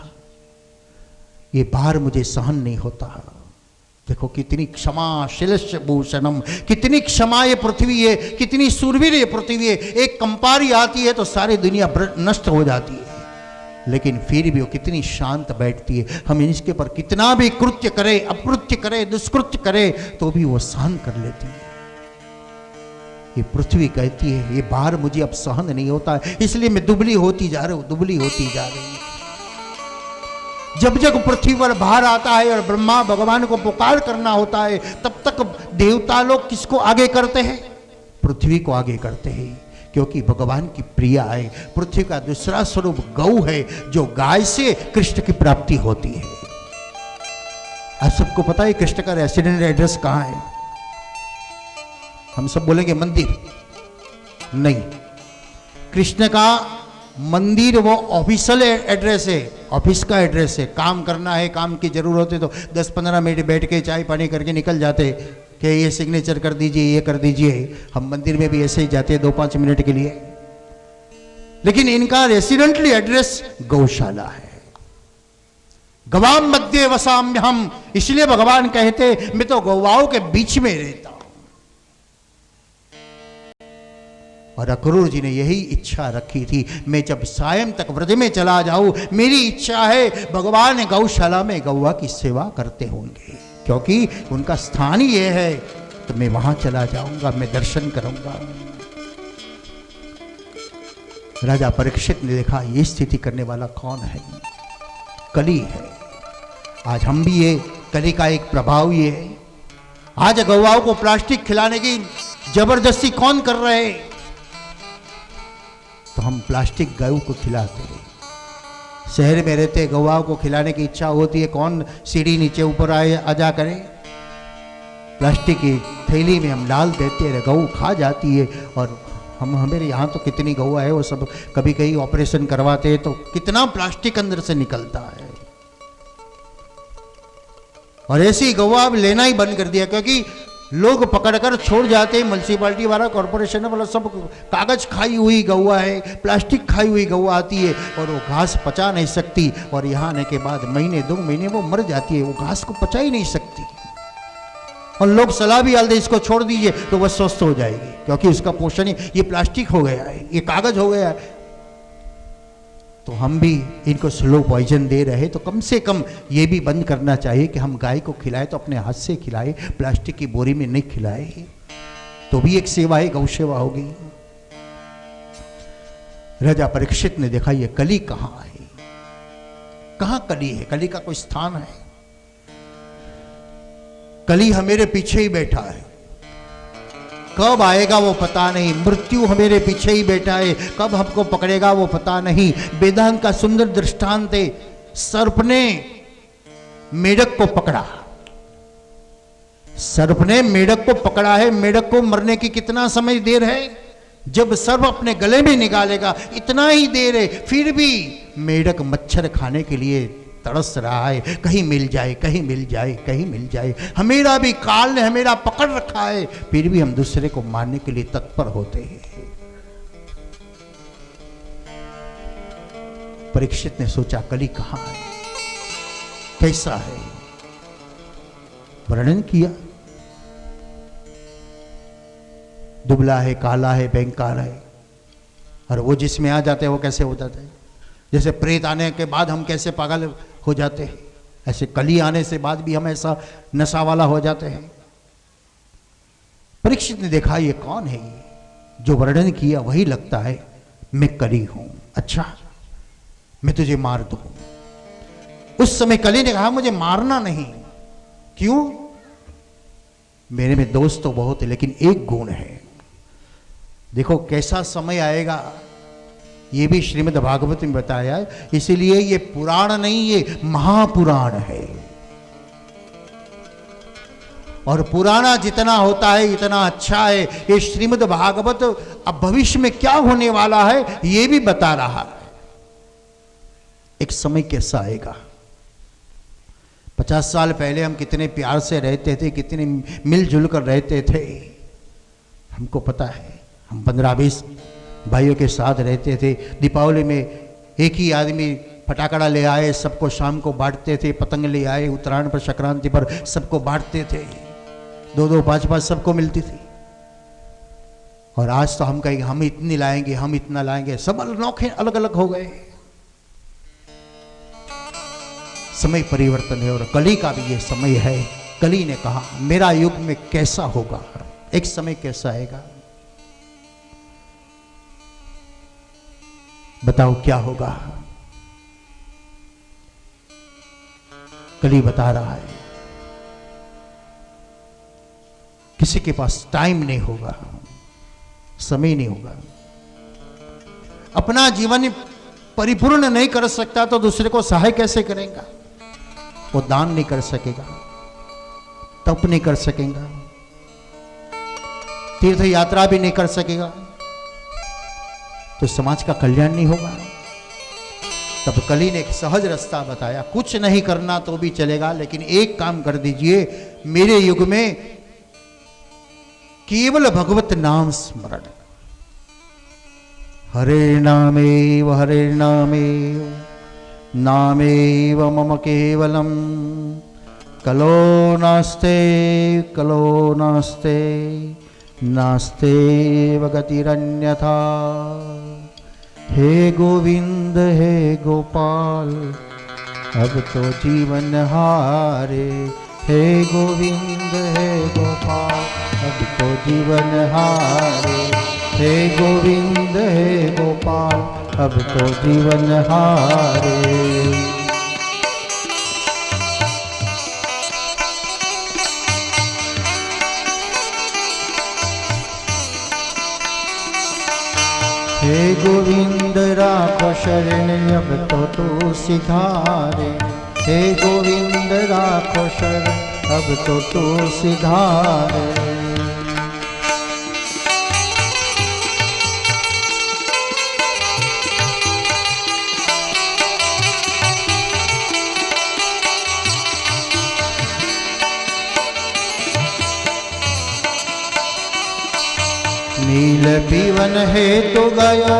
ये भार मुझे सहन नहीं होता। देखो कितनी क्षमा शिलस्य भूषणम, कितनी क्षमा ये पृथ्वी है, कितनी सूरवीर ये पृथ्वी है। एक कंपारी आती है तो सारी दुनिया नष्ट हो जाती है, लेकिन फिर भी वो कितनी शांत बैठती है। हम इसके पर कितना भी कृत्य करे, अकृत्य करे, दुष्कृत्य करे, तो भी वो सहन कर लेती है। ये पृथ्वी कहती है ये भार मुझे अब सहन नहीं होता है, इसलिए मैं दुबली होती जा रही हूं, दुबली होती जा रही हूं। जब जब पृथ्वी पर भार आता है और ब्रह्मा भगवान को पुकार करना होता है, तब तक देवता लोग किसको आगे करते हैं? पृथ्वी को आगे करते हैं। क्योंकि भगवान की प्रिया है। पृथ्वी का दूसरा स्वरूप गौ है, जो गाय से कृष्ण की प्राप्ति होती है। आप सबको पता है कृष्ण का रेसिडेंट एड्रेस कहां है? हम सब बोलेंगे मंदिर, नहीं। कृष्ण का मंदिर वो ऑफिशियल एड्रेस है, ऑफिस का एड्रेस है। काम करना है, काम की जरूरत है तो 10-15 मिनट बैठ के चाय पानी करके निकल जाते कि ये सिग्नेचर कर दीजिए, ये कर दीजिए। हम मंदिर में भी ऐसे ही जाते हैं 2-5 मिनट के लिए। लेकिन इनका रेसिडेंटली एड्रेस गौशाला है। गवाम मध्य वसाम्य हम, इसलिए भगवान कहते मैं तो गौवाओं के बीच में रहता हूं। और अक्रूर जी ने यही इच्छा रखी थी, मैं जब सायं तक व्रज में चला जाऊं, मेरी इच्छा है भगवान गौशाला में गौवा की सेवा करते होंगे, क्योंकि उनका स्थान ही यह है। तो मैं वहां चला जाऊंगा, मैं दर्शन करूंगा। राजा परीक्षित ने देखा ये स्थिति करने वाला कौन है? कली है। आज हम भी ये कली का एक प्रभाव ये है। आज गौवाओं को प्लास्टिक खिलाने की जबरदस्ती कौन कर रहे हैं? तो हम प्लास्टिक गायों को खिलाते हैं। शहर में रहते गौवाओं को खिलाने की इच्छा होती है, कौन सीढ़ी नीचे ऊपर आ जा करे? प्लास्टिक की थैली में हम डाल देते हैं, गऊ खा जाती है। और हमारे यहाँ तो कितनी गौवा है, वो सब कभी कहीं ऑपरेशन करवाते हैं तो कितना प्लास्टिक अंदर से निकलता है। और ऐसी गौवा अब लेना ही बंद कर दिया, क्योंकि लोग पकड़कर छोड़ जाते हैं। म्युनिसिपालिटी वाला, कॉर्पोरेशन वाला सब कागज खाई हुई गौवा है, प्लास्टिक खाई हुई गौवा आती है और वो घास पचा नहीं सकती। और यहाँ आने के बाद महीने 2 महीने वो मर जाती है, वो घास को पचा ही नहीं सकती। और लोग सलाह भी डालते इसको छोड़ दीजिए तो वह स्वस्थ हो जाएगी, क्योंकि उसका पोषण ही ये प्लास्टिक हो गया है, ये कागज हो गया है। तो हम भी इनको स्लो पॉइजन दे रहे, तो कम से कम ये भी बंद करना चाहिए कि हम गाय को खिलाए तो अपने हाथ से खिलाए, प्लास्टिक की बोरी में नहीं खिलाए। तो भी एक सेवा है, गौ सेवा होगी। राजा परीक्षित ने देखा ये कली कहां है, कहां कली है? कली का कोई स्थान है? कली हमारे पीछे ही बैठा है, कब आएगा वो पता नहीं। मृत्यु हमारे पीछे ही बैठा है, कब हमको पकड़ेगा वो पता नहीं। वेदांत का सुंदर दृष्टांत है, सर्प ने मेढक को पकड़ा, सर्प ने मेढक को पकड़ा है। मेढक को मरने की कितना समय देर है? जब सर्प अपने गले में निकालेगा इतना ही देर है। फिर भी मेढक मच्छर खाने के लिए तड़स रहा है, कहीं मिल जाए, कहीं मिल जाए, कहीं मिल जाए। हमेरा भी काल ने हमेरा पकड़ रखा है, फिर भी हम दूसरे को मारने के लिए तत्पर होते हैं। परीक्षित ने सोचा कली कहां है, कैसा है? वर्णन किया, दुबला है, काला है, बैंकार है। और वो जिसमें आ जाते हैं वो कैसे हो जाते हैं? जैसे प्रेत आने के बाद हम कैसे पागल हो जाते हैं, ऐसे कली आने से बाद भी हम ऐसा नशा वाला हो जाते हैं। परीक्षित ने देखा ये कौन है? ये जो वर्णन किया वही लगता है, मैं कली हूं। अच्छा, मैं तुझे मार दूं। उस समय कली ने कहा मुझे मारना नहीं। क्यों? मेरे में दोस्त तो बहुत है, लेकिन एक गुण है। देखो कैसा समय आएगा, ये भी श्रीमद् भागवत में बताया है। इसीलिए ये पुराण नहीं, ये महापुराण है। और पुराना जितना होता है इतना अच्छा है। ये श्रीमद् भागवत अब भविष्य में क्या होने वाला है ये भी बता रहा है। एक समय कैसा आएगा। 50 साल पहले हम कितने प्यार से रहते थे, कितने मिलजुल कर रहते थे, हमको पता है। हम 15-20 भाइयों के साथ रहते थे। दीपावली में एक ही आदमी फटाकड़ा ले आए, सबको शाम को बांटते थे। पतंग ले आए, उत्तरायण पर, संक्रांति पर सबको बांटते थे। 2-2, 5-5 सबको मिलती थी। और आज तो हम कहेंगे हम इतनी लाएंगे, हम इतना लाएंगे, सब अनोखे अलग अलग हो गए। समय परिवर्तन है और कली का भी ये समय है। कली ने कहा मेरा युग में कैसा होगा, एक समय कैसा आएगा, बताओ क्या होगा। कली बता रहा है किसी के पास टाइम नहीं होगा, समय नहीं होगा। अपना जीवन परिपूर्ण नहीं कर सकता तो दूसरे को सहाय कैसे करेगा? वो दान नहीं कर सकेगा, तप नहीं कर सकेगा, तीर्थ यात्रा भी नहीं कर सकेगा, तो समाज का कल्याण नहीं होगा। तब कली ने एक सहज रास्ता बताया, कुछ नहीं करना तो भी चलेगा, लेकिन एक काम कर दीजिए, मेरे युग में केवल भगवत नाम स्मरण, हरे नामेव नामेव मम केवलम, कलो नास्ते नास्तेव गतिरन्यथा। हे गोविंद हे गोपाल अब तो जीवन हारे, हे गोविंद हे गोपाल अब तो जीवन हारे, हे गोविंद हे गोपाल अब तो जीवन हारे। हे गोविंद राखो शरण अब तो तू सिधारे, हे गोविंद राखो शरण अब तो तू सिधारे। नील पीवन हेतु गयो,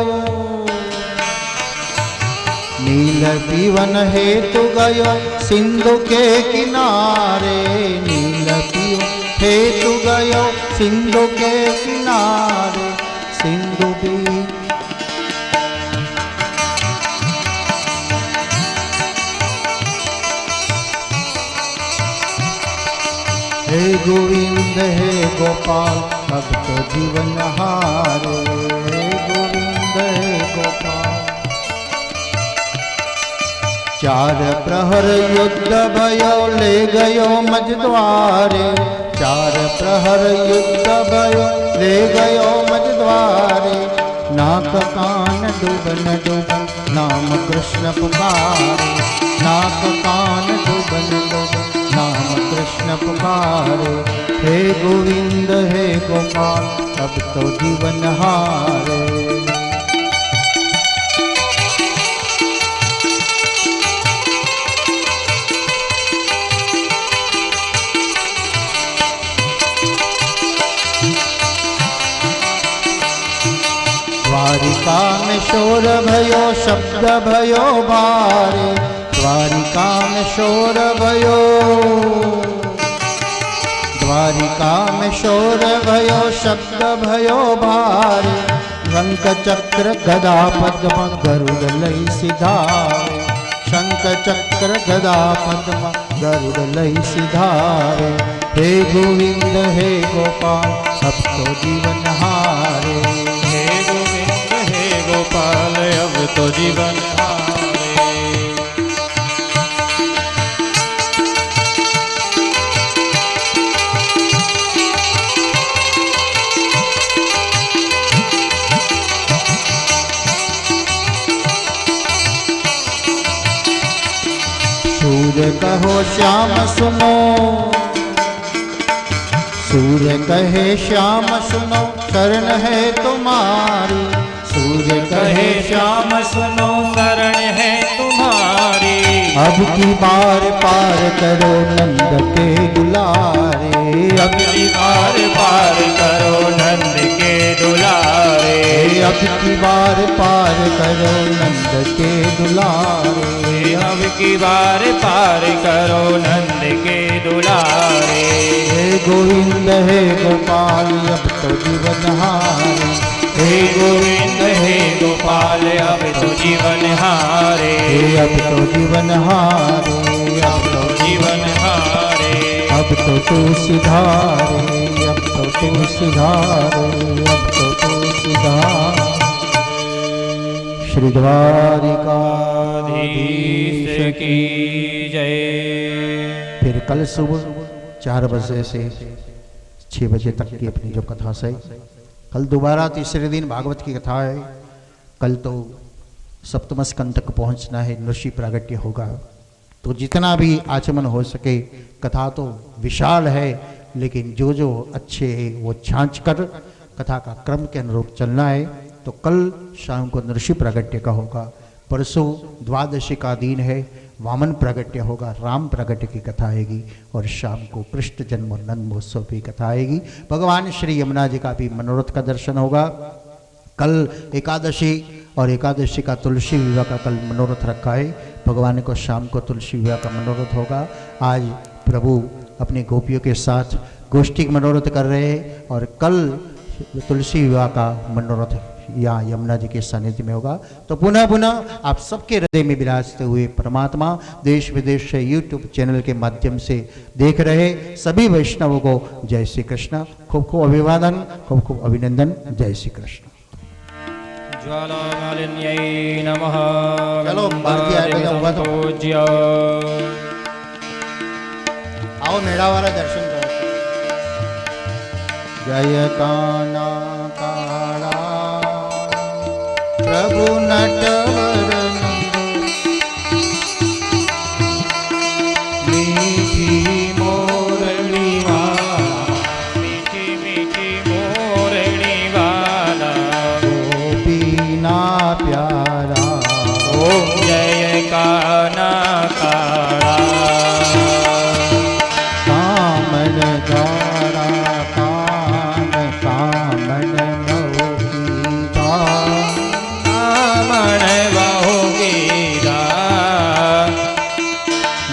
नील पीवन हेतु गयो सिंधु के किनारे, नील पीवन हेतु गयो सिंधु के किनारे, सिंधु भी हे गोविंद हे गोपाल अब तो जीवन हारे, हे गोविंद हे गोपाल। चार प्रहर युद्ध भयो ले गयो मझद्वारे, चार प्रहर युद्ध भयो ले गयो मझद्वारे, नाक कान डूबन डूबन नाम कृष्ण पुकारे, नाक कान डूबन डूबन नाम कृष्ण पुकारे, हे गोविंद हे गोपाल अब तो जीवन हारे। द्वारिका में शोर भयो शब्द भयो बारे, द्वारिका में शोर भयो, द्वारिका में शोर भयो शब्द भयो भारे, शंख चक्र गदा पद्म गरुड़ लई सिधारे, शंख चक्र गदा पद्म गरुड़ लई सिधारे, हे गोविंद हे गोपाल अब तो जीवन हारे, हे गोविंद हे गोपाल अब तो जीवन हारे। सूर्य कहो श्याम सुनो, सूर्य कहे श्याम सुनो शरण है तुम्हारी, सूर्य कहे श्याम सुनो शरण है तुम्हारी, अब की बार पार करो नंद के दुलारे, अब की बार पार करो नंद के दुलारे, अब की बार पार करो नंद के दुलारे, अब की बार पार करो नंद के दुलारे, हे गोविंद हे गोपाल अब तो जीवन हारे, हे गोविंद हे गोपाल अब तो जीवन हारे, अब तो जीवन हारे, अब तो जीवन हारे, अब तो तू सिधारे, अब तो तू सिधारे, अब तो तू सिधारे। श्री द्वारिकाधीश की जय। फिर कल सुबह 4 बजे से 6 बजे तक की अपनी जो कथा से, कल दोबारा तीसरे दिन भागवत की कथा है, कल तो सप्तम स्कंद तक पहुंचना है, नृषि प्रागट्य होगा। तो जितना भी आचमन हो सके, कथा तो विशाल है, लेकिन जो जो अच्छे है वो छांच कर कथा का क्रम के अनुरूप चलना है। तो कल शाम को नृषि प्रागट्य का होगा, परसों द्वादशी का दिन है, वामन प्रागट्य होगा, राम प्रागट्य की कथा आएगी, और शाम को कृष्ण जन्म और नंद महोत्सव की कथा आएगी। भगवान श्री यमुना जी का भी मनोरथ का दर्शन होगा। कल एकादशी और एकादशी का तुलसी विवाह का कल मनोरथ रखा है। भगवान को शाम को तुलसी विवाह का मनोरथ होगा। आज प्रभु अपनी गोपियों के साथ गोष्ठी मनोरथ कर रहे हैं, और कल तुलसी विवाह का मनोरथ यहाँ यमुना जी के सानिध्य में होगा। तो पुनः पुनः आप सबके हृदय में विराजते हुए परमात्मा देश विदेश से यूट्यूब चैनल के माध्यम से देख रहे सभी वैष्णवों को जय श्री कृष्ण, खूब खूब अभिवादन, खूब खूब अभिनंदन। जय श्री कृष्ण। ज्वालामालिन्यै नमः। चलो, बाकी आएगा होगा तो। पूज्य आओ मेड़ा वाला दर्शन करो। जय काना काला प्रभु नटवर मीठी मोरली वाला, मीठी मीठी मोरणी वाला, गोपीना प्यारा। ओम जय काना काला। कामन द्वारा कान कामन मौकीदा, कामन बहुगीरा,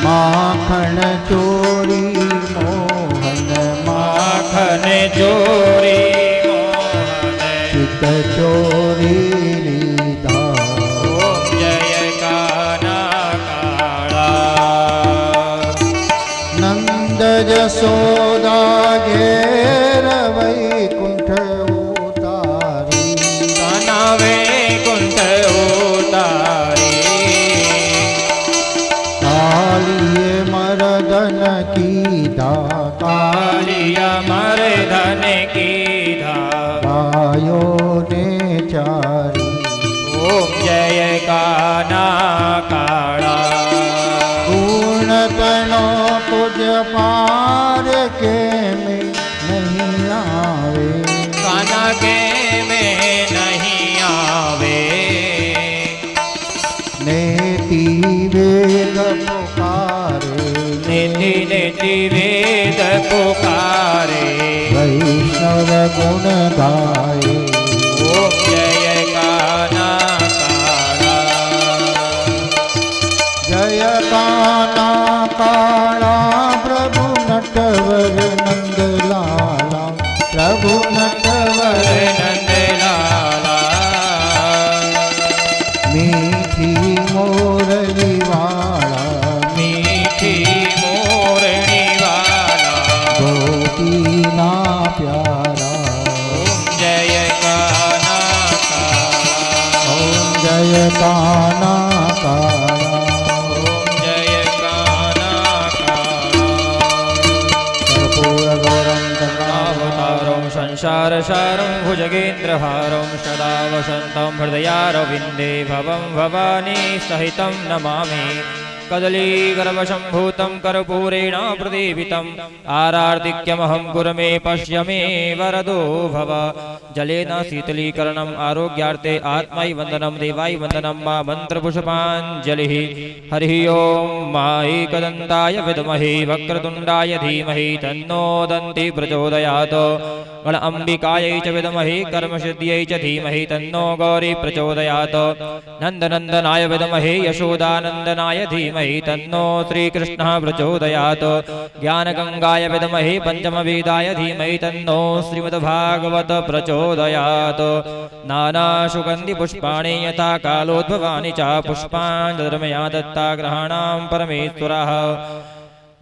माखन चोरी मोहन माखन चोरी मोहन, चित चोरी लीदा। ओम जय काना काला। नंद जसोदा घेर वैकुंठ उतारी, काना वैकुंठ उतारी, कालिए मर्दन की दाता, कालिया मर्दन की धा, गायो ने चारी। ओम जय काना काला। पूर्ण तनो तुझ पार के में नहीं आवे, काना के में नहीं आवे, नेति वेद पुकारे, नीति नीति वेद पुकारे, वैष्णव गुण गाए। ओम जय काना काला। जय काना काला प्रभु नटवर नंद लाला, प्रभु नटवर नंद लाला, मीठी मोरली वाला, मीठी मोरणी वाला, गोपीना प्यारा। ओम जय काना काला। ओम जय काना काला, ओम जय काना काला। कर्पूर गौरम अवतारं संसारसारं भुजगेन्द्रहारं सदा वसन्तं हृदयारविन्दे भवं भवानी सहितं नमामि। कदलीगर्भसम्भूतं कर्पूरेण प्रदीपितम् आरार्तिक्यमहं कुरु मे पश्य मे वरदो भव। जलेन शीतलीकरणम् आरोग्यार्थे आत्मै वन्दनं देवाय वन्दनं मा मन्त्रपुष्पाञ्जलिः। हरिः ॐ मा एकदन्ताय विद्महे वक्रतुण्डाय धीमहि तन्नो दन्ति प्रचोदयात्। गण अम्बिकायै च विद्महे कर्मसिद्ध्यै च धीमहि तन्नो गौरी प्रचोदयात्। नन्दनन्दनाय विद्महे यशोदानन्दनाय धीमहि तन्नो श्रीकृष्णः प्रचोदयात्। ज्ञानगङ्गाय विद्महे पञ्चमवेदाय धीमहि तन्नो श्रीमद्भागवत प्रचोदयात्। नानासुगन्धिपुष्पाणि यथा कालोद्भवानि च पुष्पाणि दद्मया दत्ता ग्रहाणां परमेश्वरः।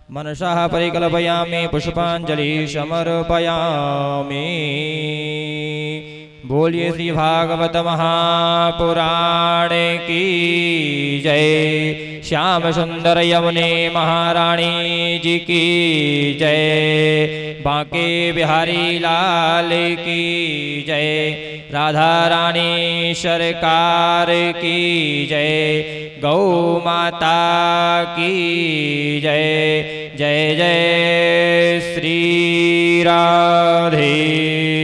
मनसः परिकल्पयामि पुष्पांजलि समर्पयामि। बोलिए श्री भागवत महापुराण की जय। श्याम सुंदर यमुने महारानी जी की जय। बांके बिहारी लाल की जय। राधा रानी सरकार की जय, गौ माता की जय। जय जय श्री राधे